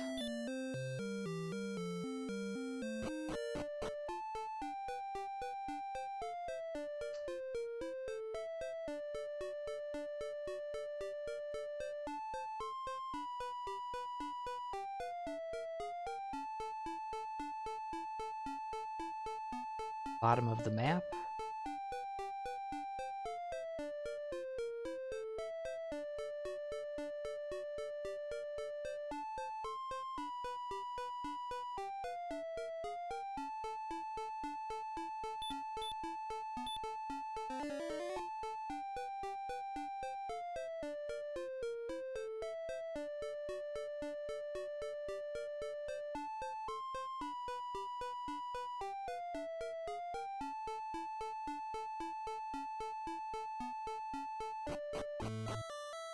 Bottom of the map.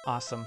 Awesome.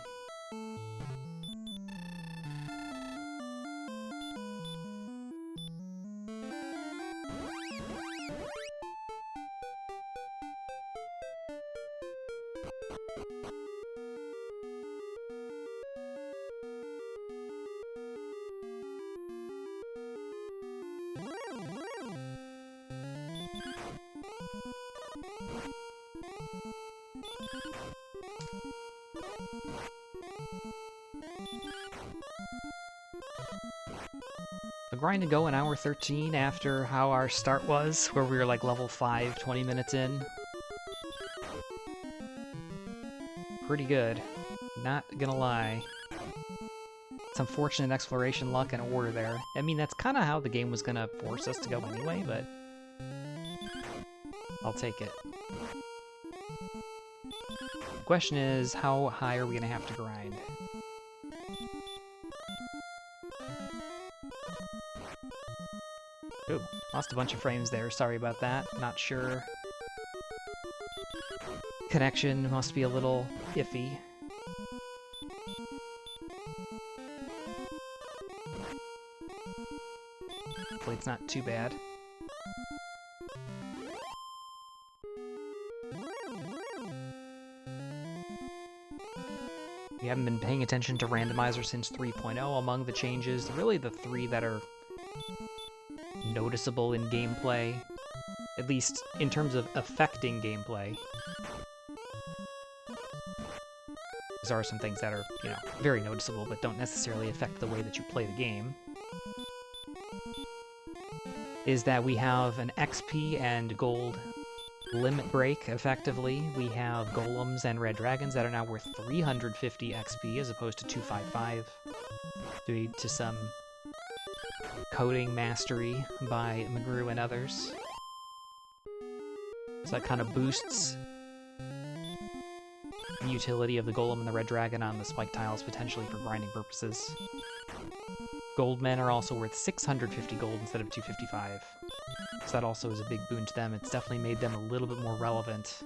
A grind to go an hour 13 after how our start was, where we were like level 5, 20 minutes in. Pretty good. Not gonna lie. Some fortunate exploration luck and order there. I mean, that's kind of how the game was gonna force us to go anyway, but I'll take it. The question is, how high are we gonna have to grind? Ooh, lost a bunch of frames there. Sorry about that. Not sure. Connection must be a little iffy. Hopefully it's not too bad. We haven't been paying attention to randomizer since 3.0. Among the changes, really the three that are noticeable in gameplay, at least in terms of affecting gameplay. There are some things that are, you know, very noticeable but don't necessarily affect the way that you play the game. Is that we have an XP and gold limit break, effectively. We have golems and red dragons that are now worth 350 XP as opposed to 255 due to some coding mastery by McGrew and others. So that kind of boosts the utility of the golem and the red dragon on the spike tiles, potentially for grinding purposes. Gold men are also worth 650 gold instead of 255. So that also is a big boon to them. It's definitely made them a little bit more relevant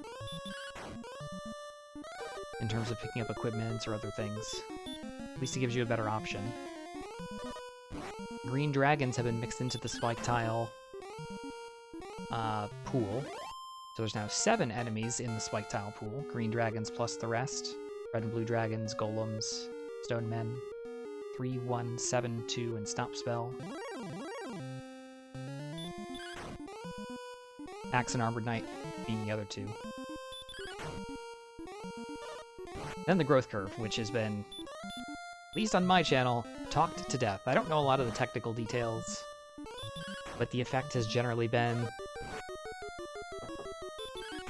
in terms of picking up equipment or other things. At least it gives you a better option. Green dragons have been mixed into the spike tile pool. So there's now 7 enemies in the spike tile pool. Green dragons plus the rest. Red and blue dragons, golems, stone men. 3, 1, 7, 2, and stop spell. Axe and Armored Knight being the other 2. Then the growth curve, which has been, at least on my channel, talked to death. I don't know a lot of the technical details, but the effect has generally been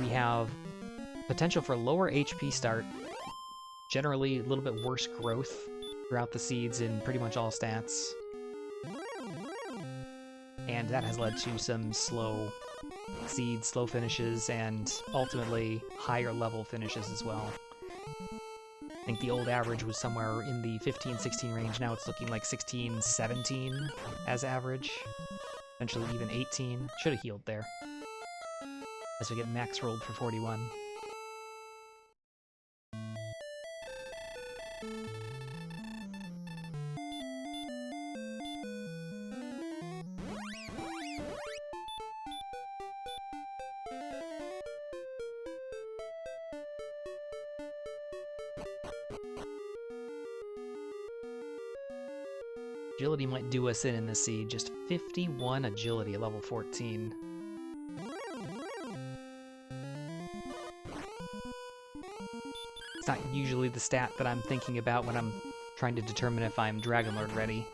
we have potential for lower HP start, generally a little bit worse growth throughout the seeds in pretty much all stats, and that has led to some slow seeds, slow finishes, and ultimately higher level finishes as well. I think the old average was somewhere in the 15-16 range. Now it's looking like 16-17 as average. Eventually even 18. Should have healed there. As we get max rolled for 41. Agility might do us in this seed. Just 51 agility at level 14. It's not usually the stat that I'm thinking about when I'm trying to determine if I'm Dragon Lord ready.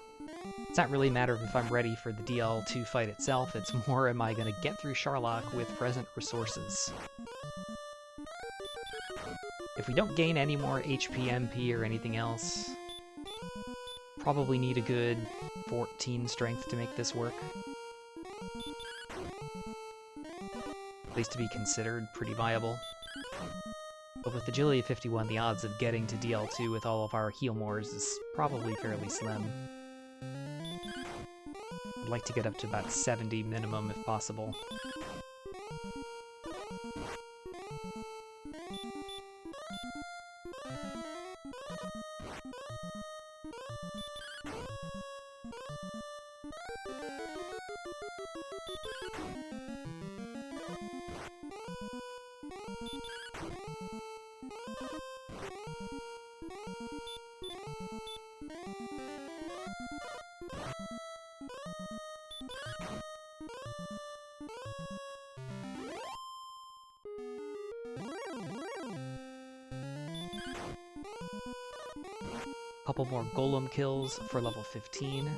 It's not really a matter of if I'm ready for the DL2 fight itself, it's more am I going to get through Sharlock with present resources. If we don't gain any more HP, MP, or anything else, probably need a good 14 strength to make this work. At least to be considered pretty viable. But with agility of 51, the odds of getting to DL2 with all of our heal mores is probably fairly slim. I'd like to get up to about 70 minimum if possible. Couple more golem kills for level 15.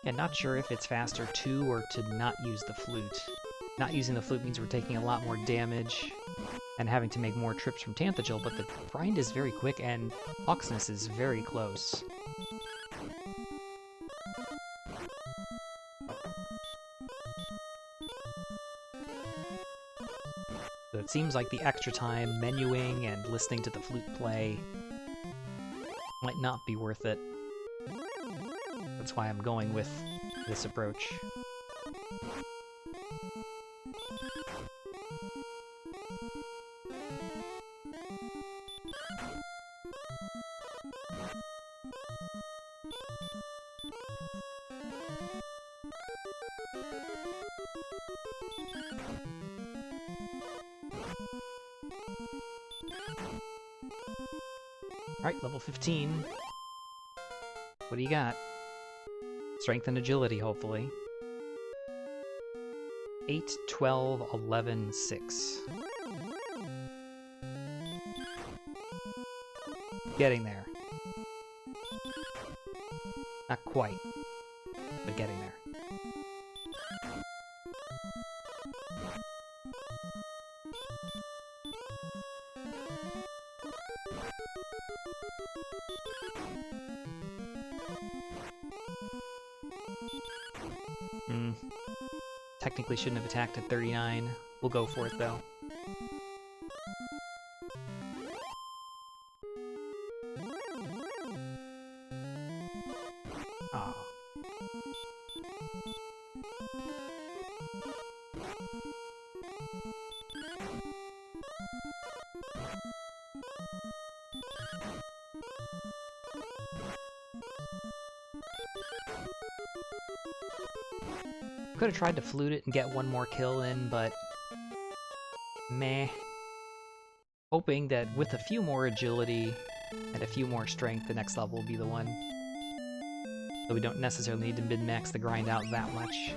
And not sure if it's faster to or to not use the flute. Not using the flute means we're taking a lot more damage and having to make more trips from Tanthagil, but the grind is very quick and Hawksness is very close. So it seems like the extra time menuing and listening to the flute play might not be worth it. That's why I'm going with this approach. Alright, level 15. What do you got? Strength and agility, hopefully. 8, 12, 11, 6. Getting there. Not quite, but getting there. Technically shouldn't have attacked at 39. We'll go for it, though. Ah. Could have tried to flute it and get one more kill in, but meh. Hoping that with a few more agility and a few more strength, the next level will be the one. So we don't necessarily need to min-max the grind out that much.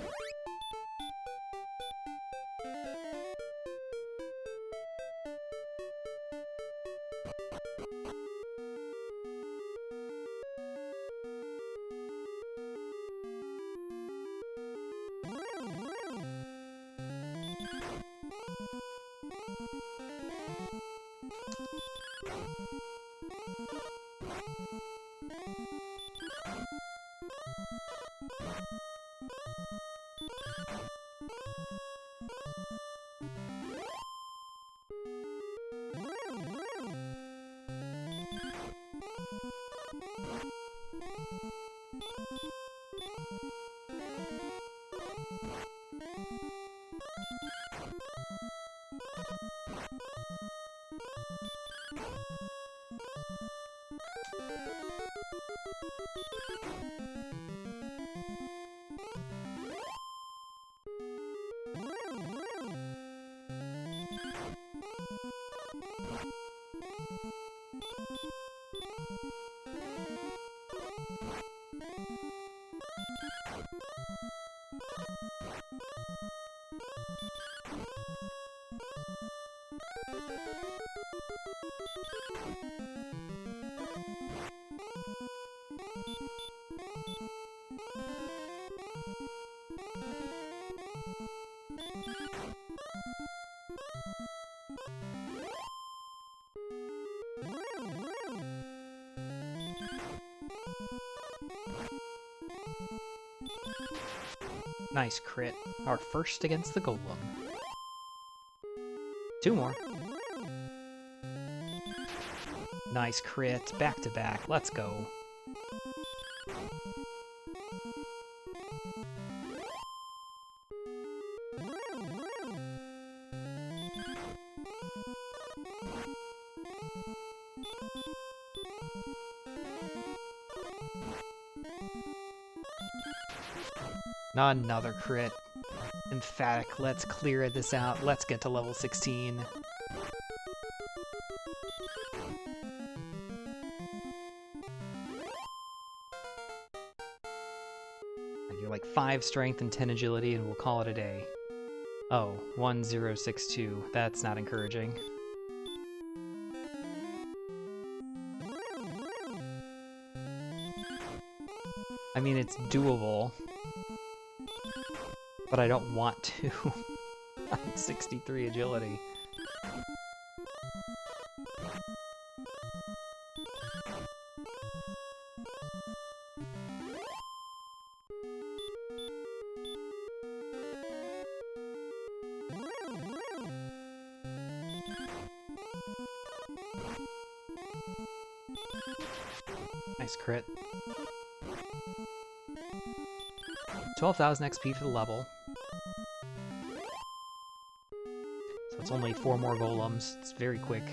Nice crit. Our first against the golem. 2 more. Nice crit. Back to back. Let's go. Another crit. Emphatic. Let's clear this out. Let's get to level 16. You're like 5 strength and 10 agility and we'll call it a day. Oh, 1062. That's not encouraging. I mean, it's doable. But I don't want to. I'm 63 agility. Nice crit. 12,000 XP for the level. So it's only 4 more golems. It's very quick.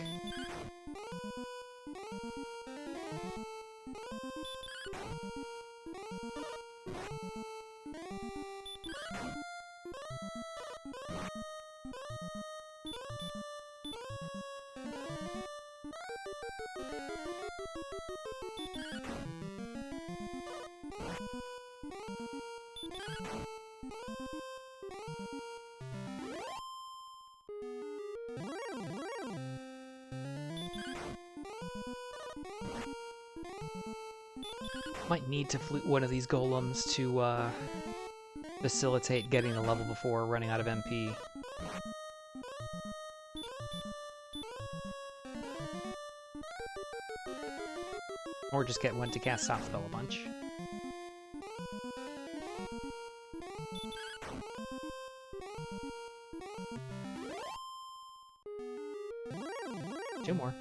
Might need to flute one of these golems to facilitate getting a level before running out of MP. Or just get one to cast Soft Spell a bunch. Two more.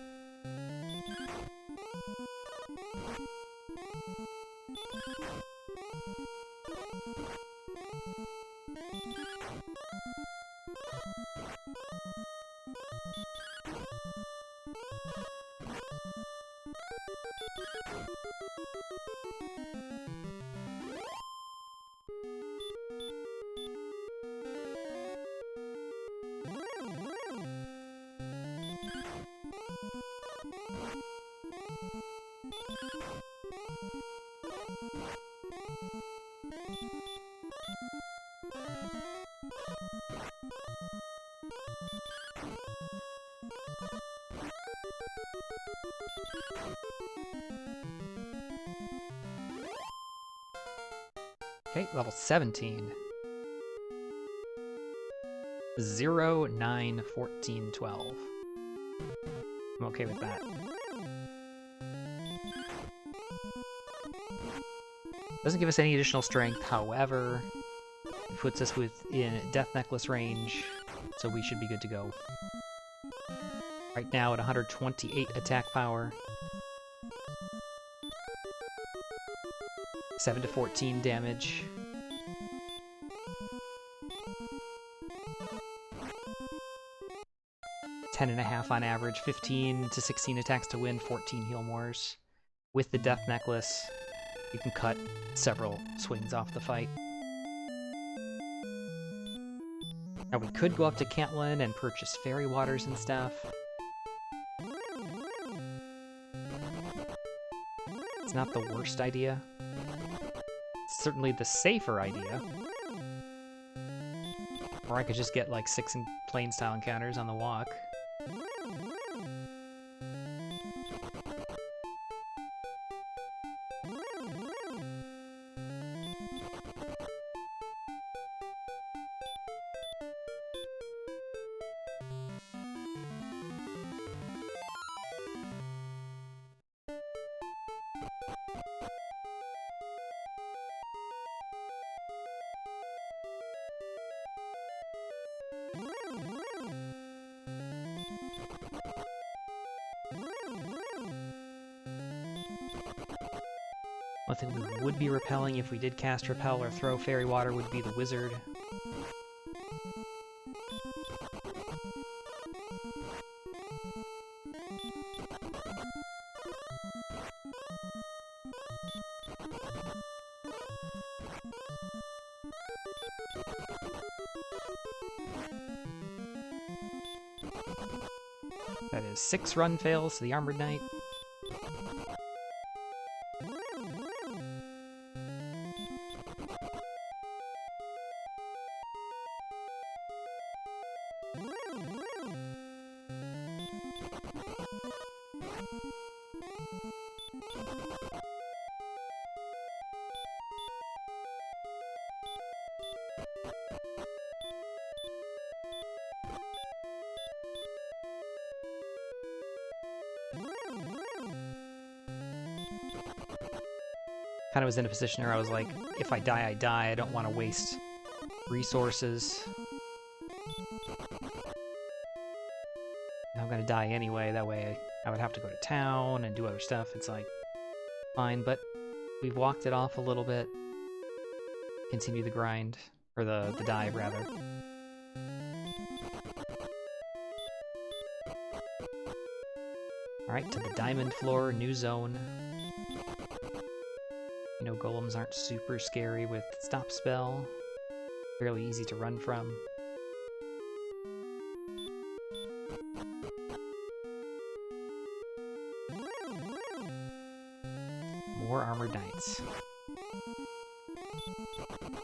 Okay, level 17. 0, 9, 14, 12. I'm okay with that. Doesn't give us any additional strength, however, it puts us within Death Necklace range, so we should be good to go. Right now at 128 attack power. 7 to 14 damage. $10.5 on average, 15 to 16 attacks to win, 14 heal mores. With the Death Necklace, you can cut several swings off the fight. Now we could go up to Cantlin and purchase fairy waters and stuff. It's not the worst idea. It's certainly the safer idea. Or I could just get like 6 plain style encounters on the walk. One thing we would be repelling if we did cast Repel or throw Fairy Water would be the Wizard. That is 6 run fails to the Armored Knight. Kind of was in a position where I was like, if I die, I die. I don't want to waste resources. I'm gonna die anyway, that way I would have to go to town and do other stuff. It's like, fine, but we've walked it off a little bit. Continue the grind, or the dive, rather. Alright, to the diamond floor, new zone. You know, golems aren't super scary with stop spell. Fairly easy to run from. More Armored Knights.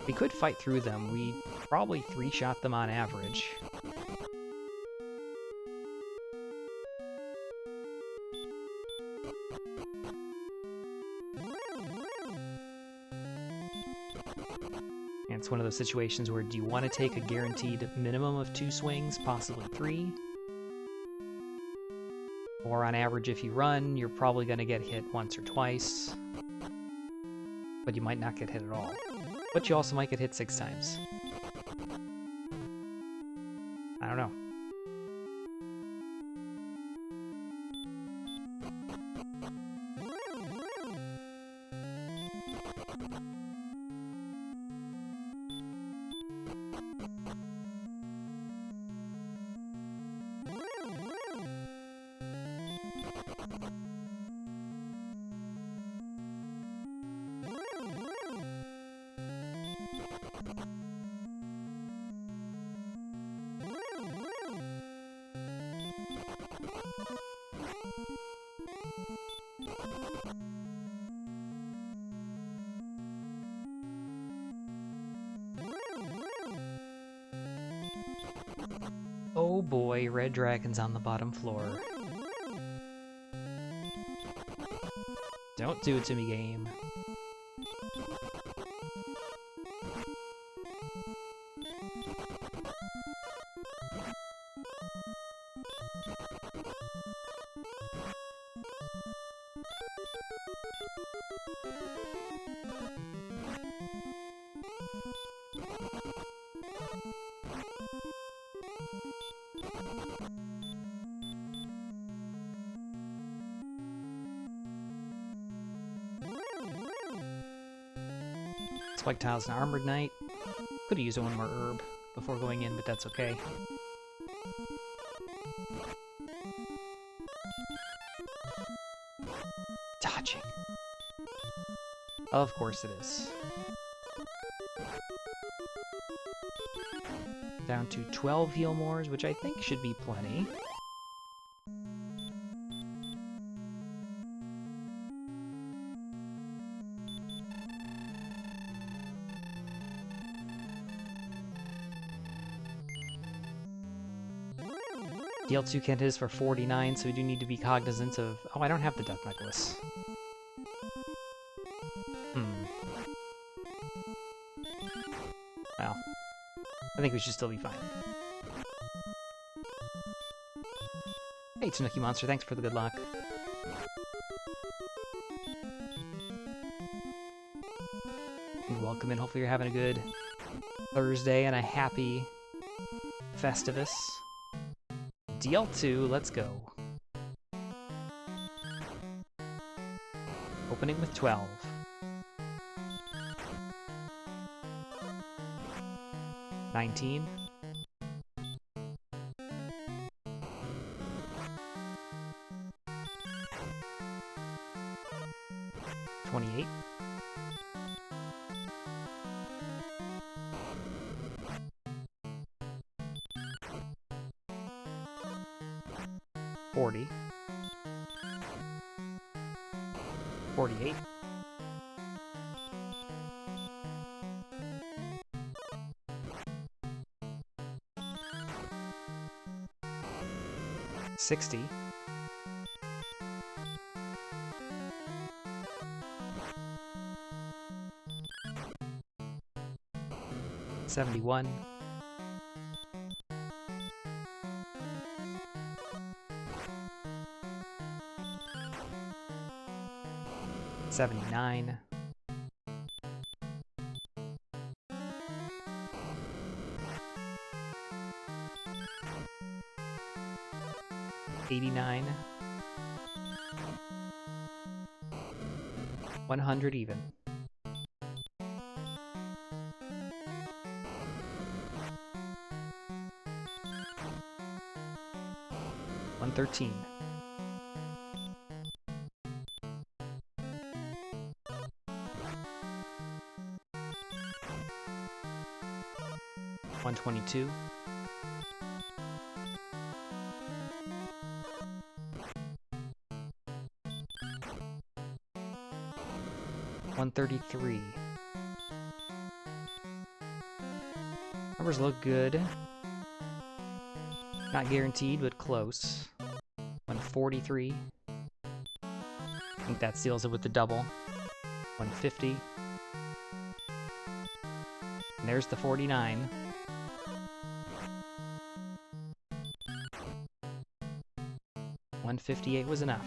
We could fight through them. We probably 3-shot them on average. It's one of those situations where do you want to take a guaranteed minimum of 2 swings, possibly 3? Or on average, if you run, you're probably going to get hit once or twice. But you might not get hit at all. But you also might get hit 6 times. I don't know. Oh boy, red dragon's on the bottom floor. Don't do it to me, game. Spike Tile's an Armored Knight. Could have used one more herb before going in, but that's okay. Dodging. Of course it is. Down to 12 heal mores, which I think should be plenty. DL2 can't hit us for 49, so we do need to be cognizant of... Oh, I don't have the Death Necklace. Well, I think we should still be fine. Hey, Tanuki Monster, thanks for the good luck. Welcome in, hopefully you're having a good Thursday and a happy Festivus. DL2, let's go. Opening with 12. 19. 28. 40. 48. 60. 71. 79. 89. 100 even. 113. 122. 133. Numbers look good. Not guaranteed, but close. 143. I think that seals it with the double. 150. And there's the 49. 158 was enough.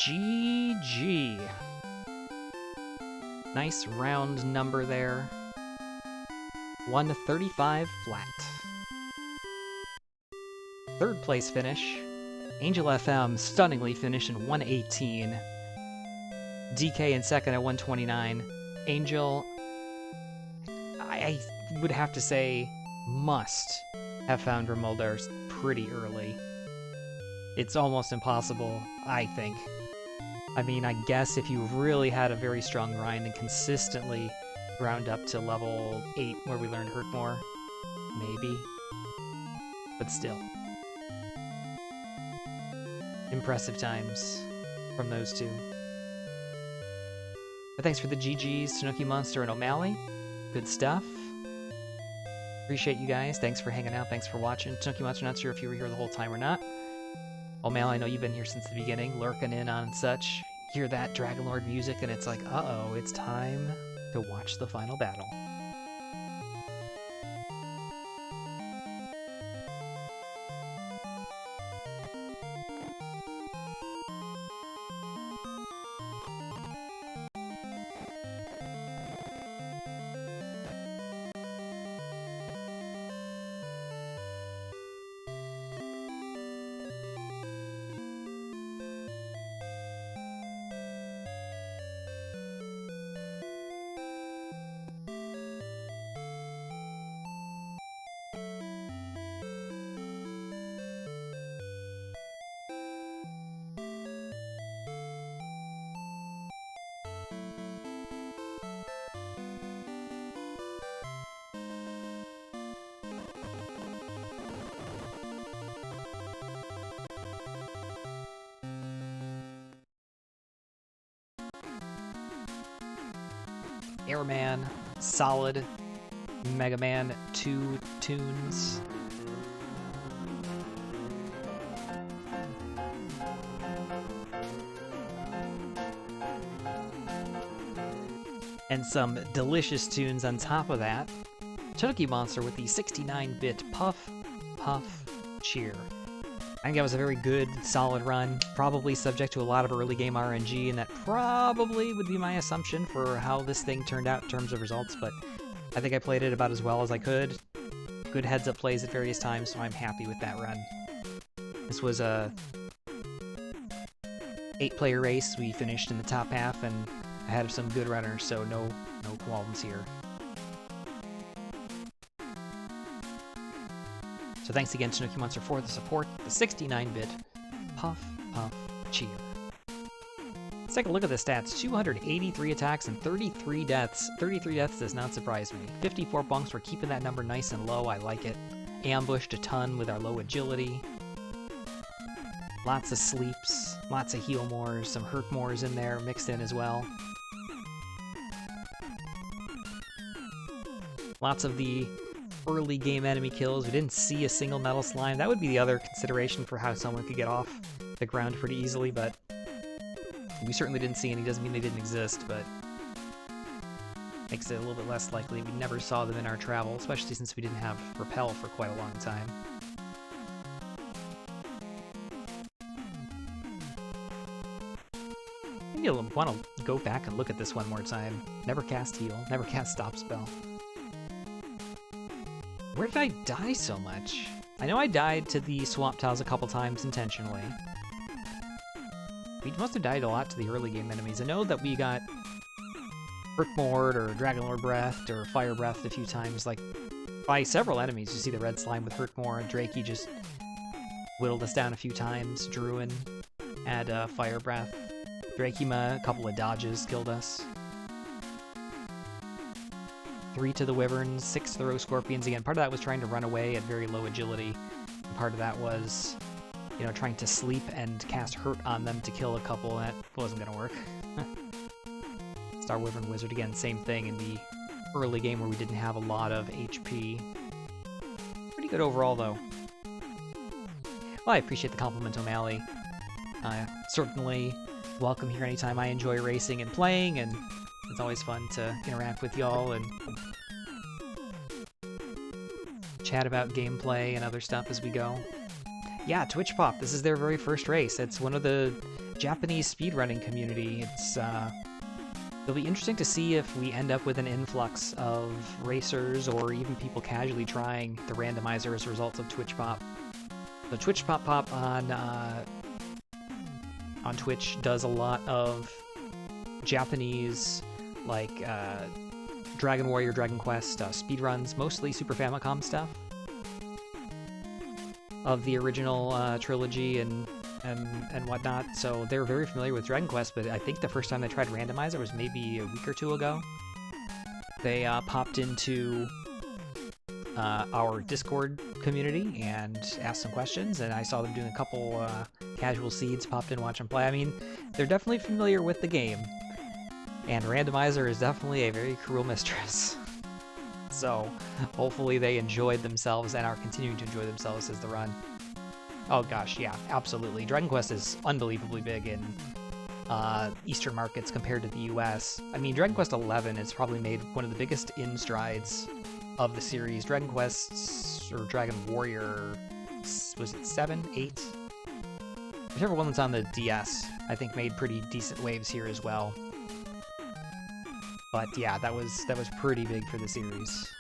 GG. Nice round number there. 135 flat. Third place finish. Angel FM stunningly finished in 118. DK in second at 129. Angel, I would have to say, must have found Remolders pretty early. It's almost impossible, I think. I mean, I guess if you really had a very strong grind and consistently ground up to level 8 where we learned Hurt More, maybe. But still. Impressive times from those two. But thanks for the GGs, Tanuki Monster and O'Malley. Good stuff. Appreciate you guys. Thanks for hanging out. Thanks for watching. Tanuki Monster, not sure if you were here the whole time or not. O'Malley, I know you've been here since the beginning, lurking in on such. Hear that Dragon Lord music and it's like, uh-oh, it's time to watch the final battle. Airman, solid. Mega Man 2 tunes. And some delicious tunes on top of that. Tanuki Monster with the 69-bit Puff, Puff, Cheer. I think that was a very good, solid run, probably subject to a lot of early game RNG, and that probably would be my assumption for how this thing turned out in terms of results, but I think I played it about as well as I could. Good heads-up plays at various times, so I'm happy with that run. This was a 8-player race. We finished in the top half, and ahead of some good runners, so no qualms here. So thanks again to Tanuki Monster for the support, the 69-bit Puff, Puff, Cheer. Let's take a look at the stats. 283 attacks and 33 deaths. 33 deaths does not surprise me. 54 bunks, we're keeping that number nice and low, I like it. Ambushed a ton with our low agility. Lots of sleeps, lots of heal mores, some hurt mores in there mixed in as well. Lots of the early game enemy kills. We didn't see a single metal slime. That would be the other consideration for how someone could get off the ground pretty easily, but we certainly didn't see any. Doesn't mean they didn't exist, but makes it a little bit less likely. We never saw them in our travel, especially since we didn't have Repel for quite a long time. Maybe I'll want to go back and look at this one more time. Never cast heal, never cast stop spell. Where did I die so much? I know I died to the swamp tiles a couple times intentionally. We must have died a lot to the early game enemies. I know that we got Hurtmord or Dragonlord Breathed or Fire Breathed a few times, like by several enemies. You see the red slime with Hurtmord, Drakey just whittled us down a few times, Druin had Fire Breath, Drakima, a couple of dodges killed us. 3 to the Wyverns, 6 to the Rose Scorpions. Again, part of that was trying to run away at very low agility, and part of that was, you know, trying to sleep and cast Hurt on them to kill a couple. That wasn't gonna work. Star Wyvern Wizard, again, same thing in the early game where we didn't have a lot of HP. Pretty good overall, though. Well, I appreciate the compliment, O'Malley. Certainly welcome here anytime. I enjoy racing and playing, and it's always fun to interact with y'all and chat about gameplay and other stuff as we go. Yeah, Twitch Pop, this is their very first race. It's one of the Japanese speedrunning community. It'll be interesting to see if we end up with an influx of racers or even people casually trying the randomizer as a result of Twitch Pop. The Twitch Pop on Twitch does a lot of Japanese, like Dragon Warrior, Dragon Quest speedruns, mostly Super Famicom stuff of the original trilogy and whatnot. So they're very familiar with Dragon Quest, but I think the first time they tried randomizer was maybe a week or two ago. They popped into our Discord community and asked some questions, and I saw them doing a couple casual seeds, popped in, watch them play. I mean, they're definitely familiar with the game. And randomizer is definitely a very cruel mistress. So, hopefully they enjoyed themselves and are continuing to enjoy themselves as the run. Oh gosh, yeah, absolutely. Dragon Quest is unbelievably big in Eastern markets compared to the US. I mean, Dragon Quest XI has probably made one of the biggest in-strides of the series. Dragon Quest, or Dragon Warrior, was it 7, 8? Whichever one that's on the DS, I think made pretty decent waves here as well. But yeah, that was pretty big for the series.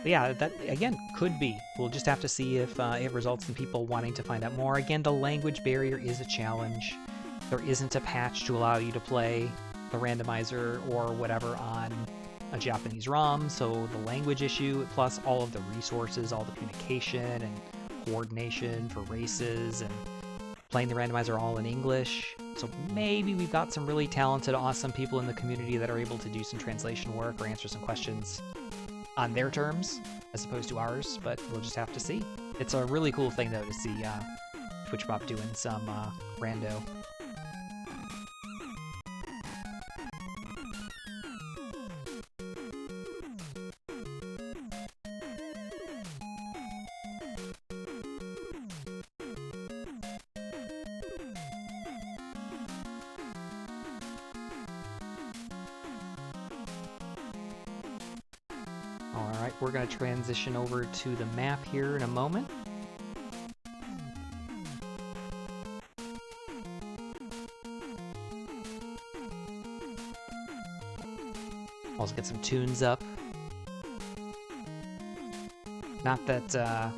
But yeah, that again could be. We'll just have to see if it results in people wanting to find out more. Again, the language barrier is a challenge. There isn't a patch to allow you to play the randomizer or whatever on a Japanese ROM, so the language issue, plus all of the resources, all the communication and coordination for races and playing the randomizer all in English. So maybe we've got some really talented, awesome people in the community that are able to do some translation work or answer some questions on their terms as opposed to ours, but we'll just have to see. It's a really cool thing, though, to see Twitch Pop doing some rando. Alright, we're going to transition over to the map here in a moment. Also get some tunes up. Not that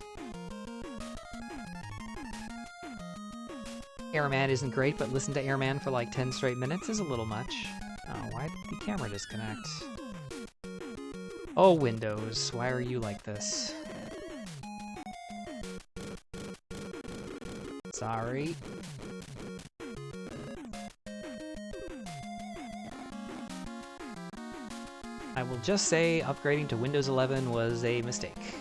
Airman isn't great, but listen to Airman for like 10 straight minutes is a little much. Oh, why did the camera disconnect? Oh, Windows, why are you like this? Sorry. I will just say upgrading to Windows 11 was a mistake.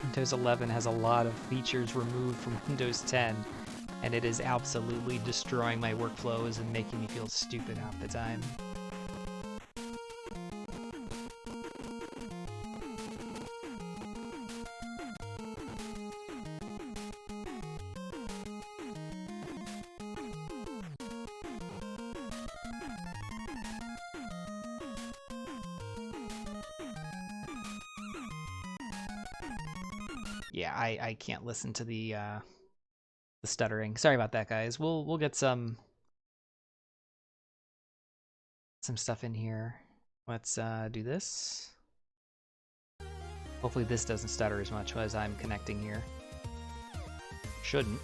Windows 11 has a lot of features removed from Windows 10, and it is absolutely destroying my workflows and making me feel stupid half the time. Yeah, I can't listen to the stuttering. Sorry about that, guys. We'll get some stuff in here. Let's do this. Hopefully this doesn't stutter as much as I'm connecting here. Shouldn't.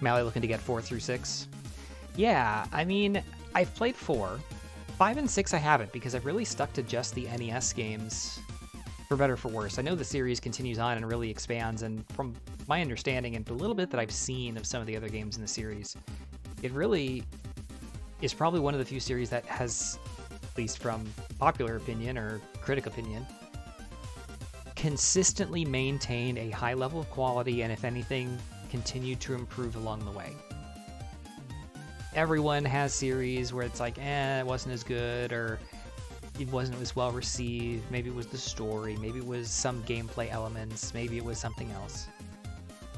Mally looking to get 4 through 6. Yeah, I mean, I've played 4. 5 and 6 I haven't, because I've really stuck to just the NES games, for better or for worse. I know the series continues on and really expands, and from my understanding and the little bit that I've seen of some of the other games in the series, it really is probably one of the few series that has, at least from popular opinion or critic opinion, consistently maintained a high level of quality, and if anything, continued to improve along the way. Everyone has series where it's like, it wasn't as good, or it wasn't as well received. Maybe it was the story, maybe it was some gameplay elements, maybe it was something else.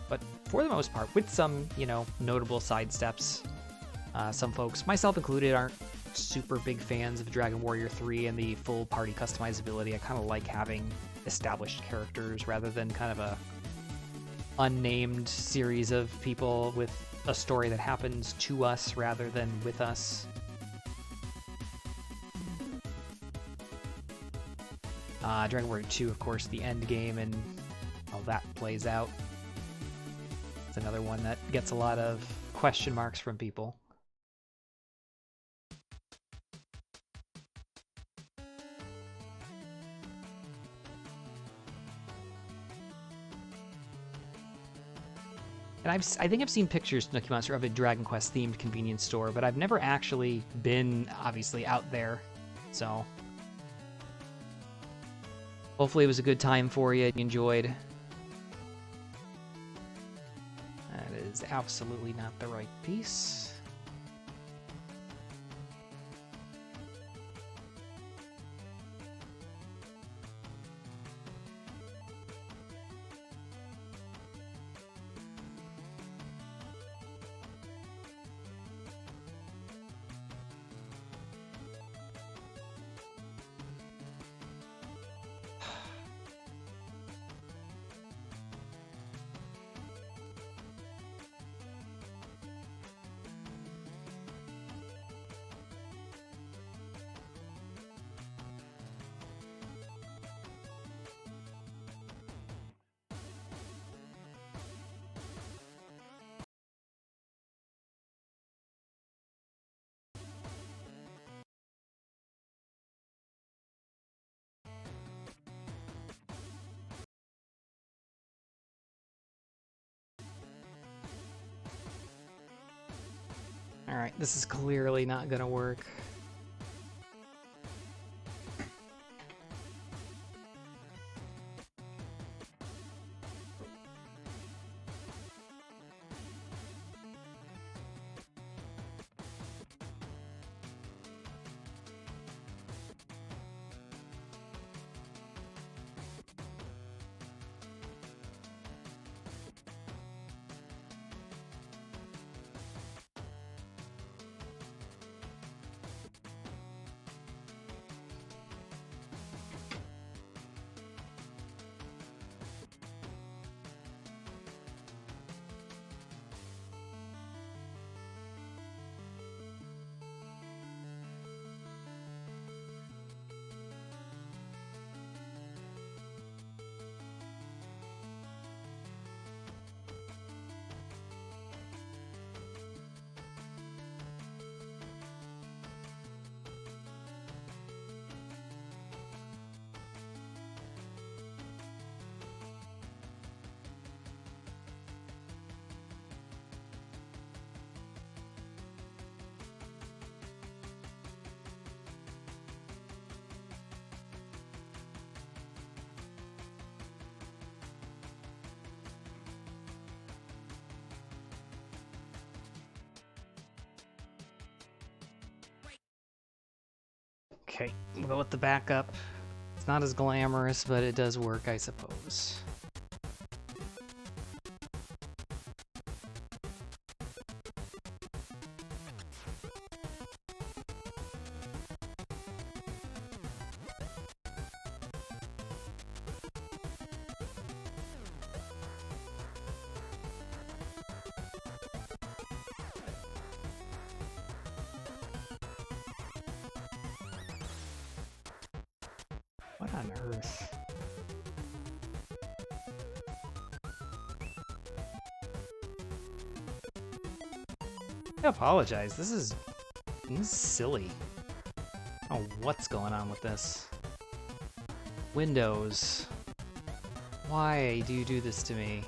But for the most part, with some, notable sidesteps, some folks, myself included, aren't super big fans of Dragon Warrior 3 and the full party customizability. I kind of like having established characters rather than kind of a unnamed series of people with a story that happens to us rather than with us. Dragon Warrior 2, of course, the end game and how that plays out. It's another one that gets a lot of question marks from people. And I think I've seen pictures, Nookie Monster, of a Dragon Quest themed convenience store, but I've never actually been, obviously, out there. So hopefully it was a good time for you and you enjoyed. That is absolutely not the right piece. Alright, this is clearly not gonna work. Okay, we'll go with the backup. It's not as glamorous, but it does work, I suppose. What on earth? I apologize. This is silly. Oh, what's going on with this? Windows. Why do you do this to me?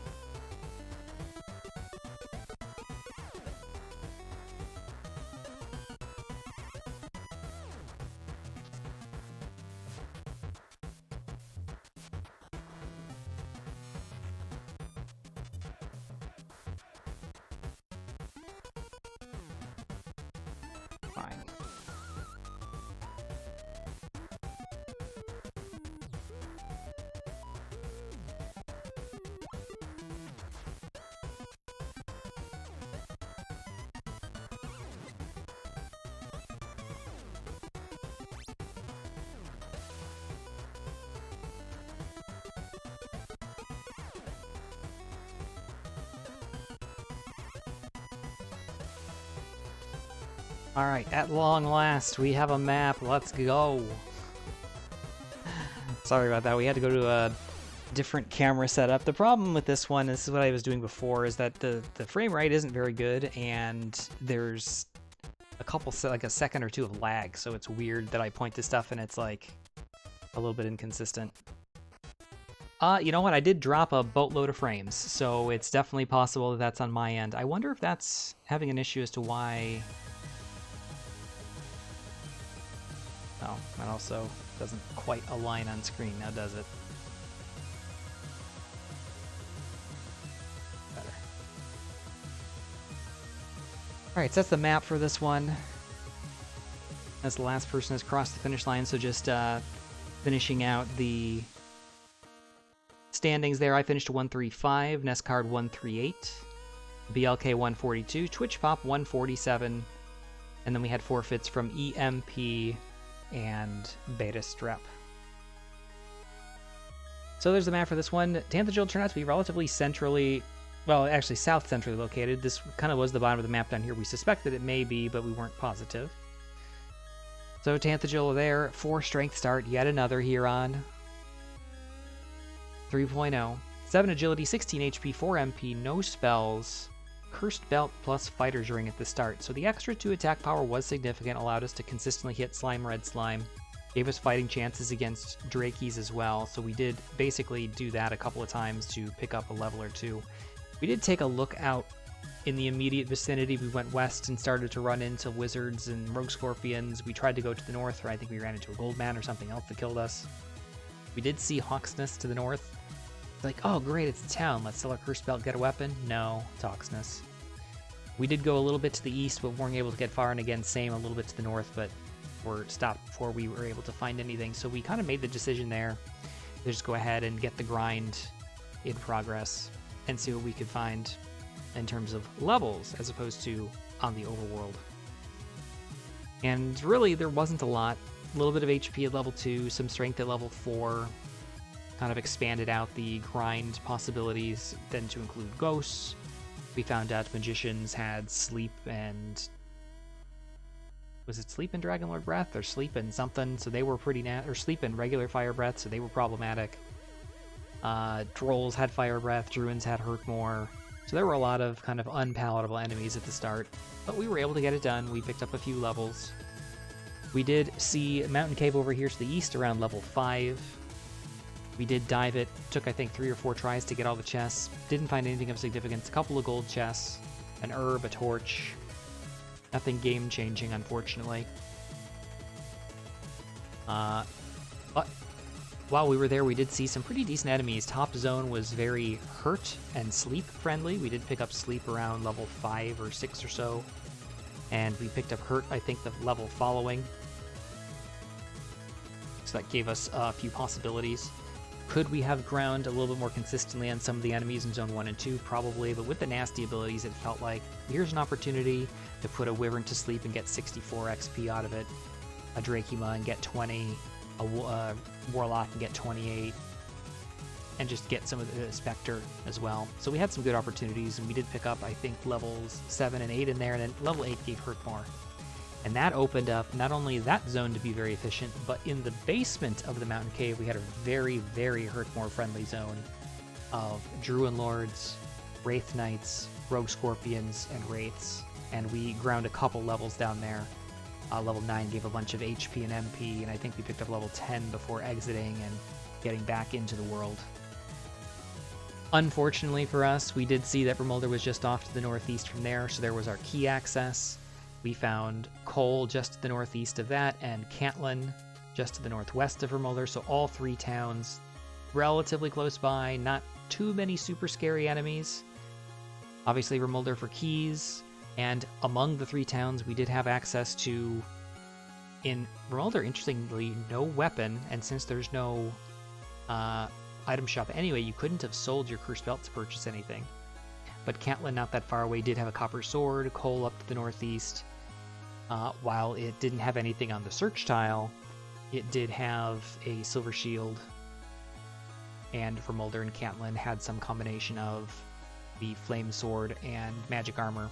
Fine. Alright, at long last, we have a map. Let's go. Sorry about that. We had to go to a different camera setup. The problem with this one, this is what I was doing before, is that the frame rate isn't very good, and there's a couple, like a second or two of lag, so it's weird that I point to stuff and it's like a little bit inconsistent. You know what? I did drop a boatload of frames, so it's definitely possible that that's on my end. I wonder if that's having an issue as to why... Oh, that also doesn't quite align on screen, now does it? Better. Alright, so that's the map for this one. As the last person has crossed the finish line, so just finishing out the standings there. I finished 135, Nescard 138, BLK 142, Twitch Pop 147, and then we had forfeits from EMP and Beta Strep. So there's the map for this one. Tanthagil turned out to be relatively centrally, well, actually south centrally located. This kind of was the bottom of the map down here. We suspected it may be, but we weren't positive. So Tanthagil there, 4 strength start, yet another Huron. 3.0. 7 agility, 16 HP, 4 MP, no spells. Cursed Belt plus Fighter's Ring at the start, so the extra 2 attack power was significant, allowed us to consistently hit Slime Red Slime, gave us fighting chances against Drakies as well, so we did basically do that a couple of times to pick up a level or 2. We did take a look out in the immediate vicinity. We went west and started to run into Wizards and Rogue Scorpions. We tried to go to the north, where I think we ran into a Goldman or something else that killed us. We did see Hawk's Nest to the north. Like, oh great, it's a town, let's sell our Cursed Belt, get a weapon? No, it's Hawk's Nest. We did go a little bit to the east, but weren't able to get far, and again, same, a little bit to the north, but were stopped before we were able to find anything. So we kind of made the decision there to just go ahead and get the grind in progress and see what we could find in terms of levels, as opposed to on the overworld. And really, there wasn't a lot. A little bit of HP at level 2, some strength at level 4, kind of expanded out the grind possibilities, then to include ghosts. We found out magicians had sleep and... Was it sleep and Dragon Lord Breath, or sleep and something? So they were pretty or sleep and regular fire breath, so they were problematic. Trolls had fire breath, Druids had hurt more. So there were a lot of kind of unpalatable enemies at the start, but we were able to get it done. We picked up a few levels. We did see Mountain Cave over here to the east around level 5. We did dive it, took I think 3 or 4 tries to get all the chests. Didn't find anything of significance. A couple of gold chests, an herb, a torch. Nothing game-changing, unfortunately. But while we were there, we did see some pretty decent enemies. Top zone was very hurt and sleep friendly. We did pick up sleep around level 5 or 6 or so. And we picked up hurt, I think, the level following. so that gave us a few possibilities. Could we have ground a little bit more consistently on some of the enemies in Zone 1 and 2? Probably, but with the nasty abilities, it felt like here's an opportunity to put a Wyvern to sleep and get 64 XP out of it, a Dracula and get 20, a Warlock and get 28, and just get some of the Spectre as well. So we had some good opportunities, and we did pick up, I think, levels 7 and 8 in there, and then level 8 gave Hurt more. And that opened up not only that zone to be very efficient, but in the basement of the mountain cave, we had a very, very Hurtmore friendly zone of Druid Lords, Wraith Knights, Rogue Scorpions, and Wraiths. And we ground a couple levels down there. Level 9 gave a bunch of HP and MP, and I think we picked up level 10 before exiting and getting back into the world. Unfortunately for us, we did see that Remulder was just off to the northeast from there, so there was our key access. We found Cole just to the northeast of that, and Cantlin just to the northwest of Remulder, so all three towns relatively close by, not too many super scary enemies. Obviously Remulder for keys, and among the three towns we did have access to, in Remulder, interestingly, no weapon, and since there's no item shop anyway, you couldn't have sold your cursed belt to purchase anything. But Cantlin, not that far away, did have a copper sword. Cole up to the northeast. While it didn't have anything on the search tile, it did have a silver shield. And Remulder and Cantlin had some combination of the flame sword and magic armor.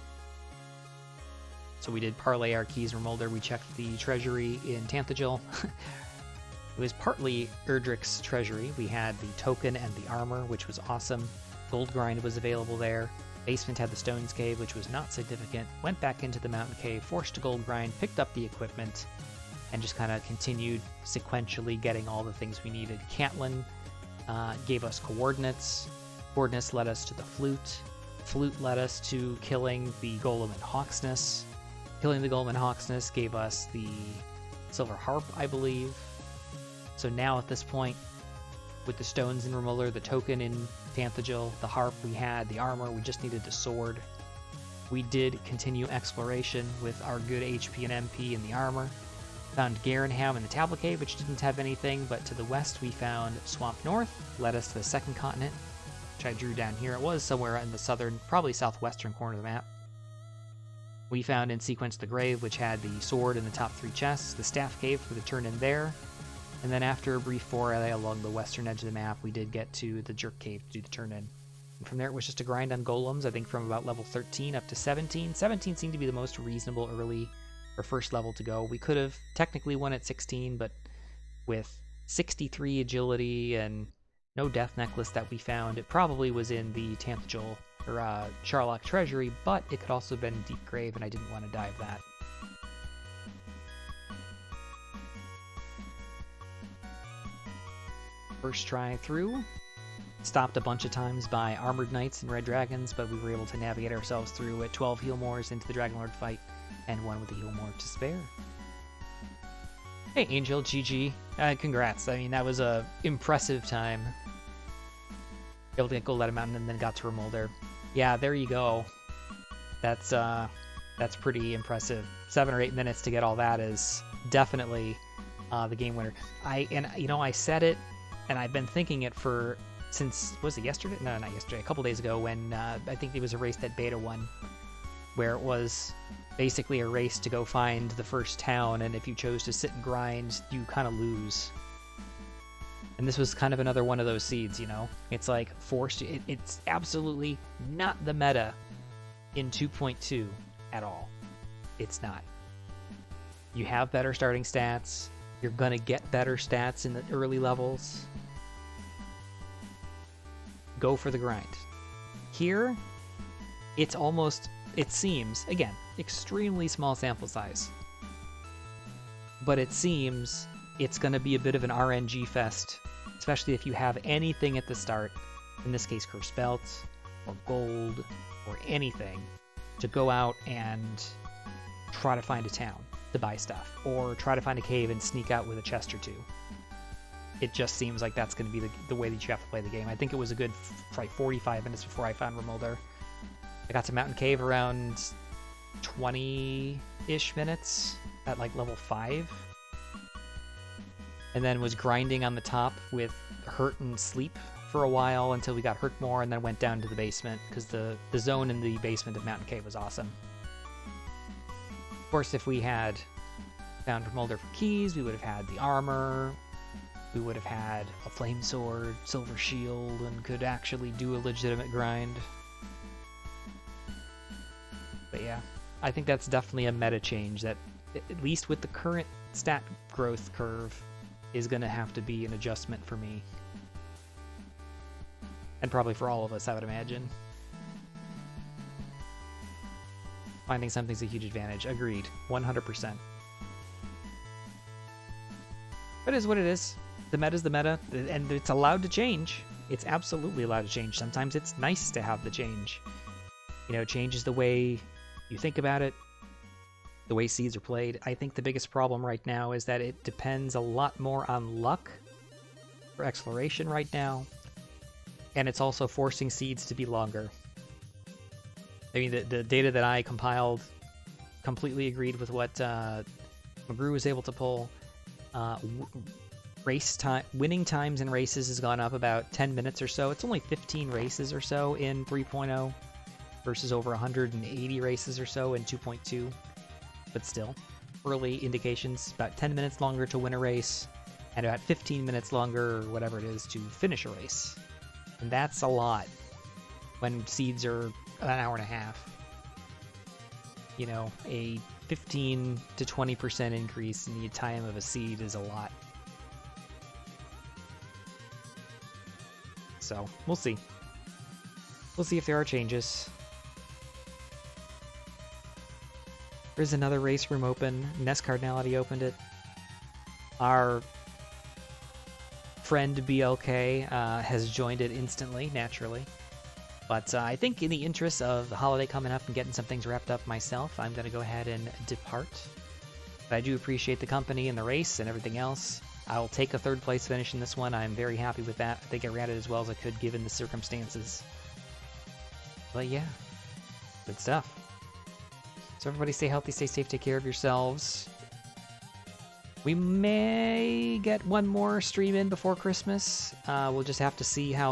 So we did parlay our keys in Remulder. We checked the treasury in Tanthagil. It was partly Erdrick's treasury. We had the token and the armor, which was awesome. Gold grind was available there. Basement had the Stones Cave, which was not significant. Went back into the Mountain Cave, forced a gold grind, picked up the equipment, and just kind of continued sequentially getting all the things we needed. Cantlin gave us coordinates. Coordinates led us to the Flute. Flute led us to killing the Golem and Hawksness. Killing the Golem and Hawksness gave us the Silver Harp, I believe. So now at this point, with the stones in Remulder, the token in Tanthagil, the harp we had, the armor, we just needed the sword. We did continue exploration with our good HP and MP in the armor. Found Garenham in the Tablet Cave, which didn't have anything, but to the west we found Swamp North, led us to the second continent, which I drew down here. It was somewhere in the southern, probably southwestern corner of the map. We found in sequence the Grave, which had the sword in the top three chests, the Staff Cave for the turn-in there, and then after a brief foray along the western edge of the map, we did get to the Jerk Cave to do the turn-in. And from there it was just a grind on golems, I think from about level 13 up to 17. 17 seemed to be the most reasonable early or first level to go. We could have technically won at 16, but with 63 agility and no death necklace that we found, it probably was in the Tanthagil or Charlock Treasury, but it could also have been Deep Grave, and I didn't want to dive that. First try through, stopped a bunch of times by Armored Knights and Red Dragons, but we were able to navigate ourselves through at 12 Healmores into the Dragonlord fight, and one with a Healmore to spare. Hey Angel, GG, congrats. I mean, that was a impressive time. Able to get gold out of Mountain and then got to Remulder. Yeah, there you go. That's pretty impressive. 7 or 8 minutes to get all that is definitely the game winner. I said it, and I've been thinking it since, was it yesterday? No, not yesterday. A couple days ago when I think it was a race that Beta won, where it was basically a race to go find the first town, and if you chose to sit and grind, you kind of lose. And this was kind of another one of those seeds, you know? It's like forced. It's absolutely not the meta in 2.2 at all. It's not. You have better starting stats. You're gonna get better stats in the early levels. Go for the grind. Here, it's almost, it seems, again, extremely small sample size, but it seems it's going to be a bit of an RNG fest, especially if you have anything at the start, in this case cursed belts, or gold, or anything, to go out and try to find a town to buy stuff, or try to find a cave and sneak out with a chest or two. It just seems like that's going to be the way that you have to play the game. I think it was a good 45 minutes before I found Remulder. I got to Mountain Cave around 20-ish minutes at like level 5. and then was grinding on the top with Hurt and Sleep for a while until we got Hurt more, and then went down to the basement because the zone in the basement of Mountain Cave was awesome. Of course, if we had found Molder for keys, we would have had the armor, we would have had a flame sword, silver shield, and could actually do a legitimate grind. But yeah, I think that's definitely a meta change that, at least with the current stat growth curve, is going to have to be an adjustment for me. And probably for all of us, I would imagine. Finding something's a huge advantage. Agreed. 100%. But it is what it is. The meta's the meta, and it's allowed to change. It's absolutely allowed to change. Sometimes it's nice to have the change. You know, it changes the way you think about it, the way seeds are played. I think the biggest problem right now is that it depends a lot more on luck for exploration right now, and it's also forcing seeds to be longer. I mean, the data that I compiled completely agreed with what McGrew was able to pull. Race time, winning times in races has gone up about 10 minutes or so. It's only 15 races or so in 3.0 versus over 180 races or so in 2.2. But still, early indications, about 10 minutes longer to win a race, and about 15 minutes longer, or whatever it is, to finish a race. And that's a lot when seeds are an hour and a half. You know, a 15 to 20% increase in the time of a seed is a lot. So, we'll see. We'll see if there are changes. There's another race room open. Nest Cardinality opened it. Our friend BLK has joined it instantly, naturally. But I think in the interest of the holiday coming up and getting some things wrapped up myself, I'm going to go ahead and depart. But I do appreciate the company and the race and everything else. I'll take a third place finish in this one. I'm very happy with that. I think I ran it as well as I could given the circumstances. But yeah, good stuff. So everybody stay healthy, stay safe, take care of yourselves. We may get one more stream in before Christmas. We'll just have to see how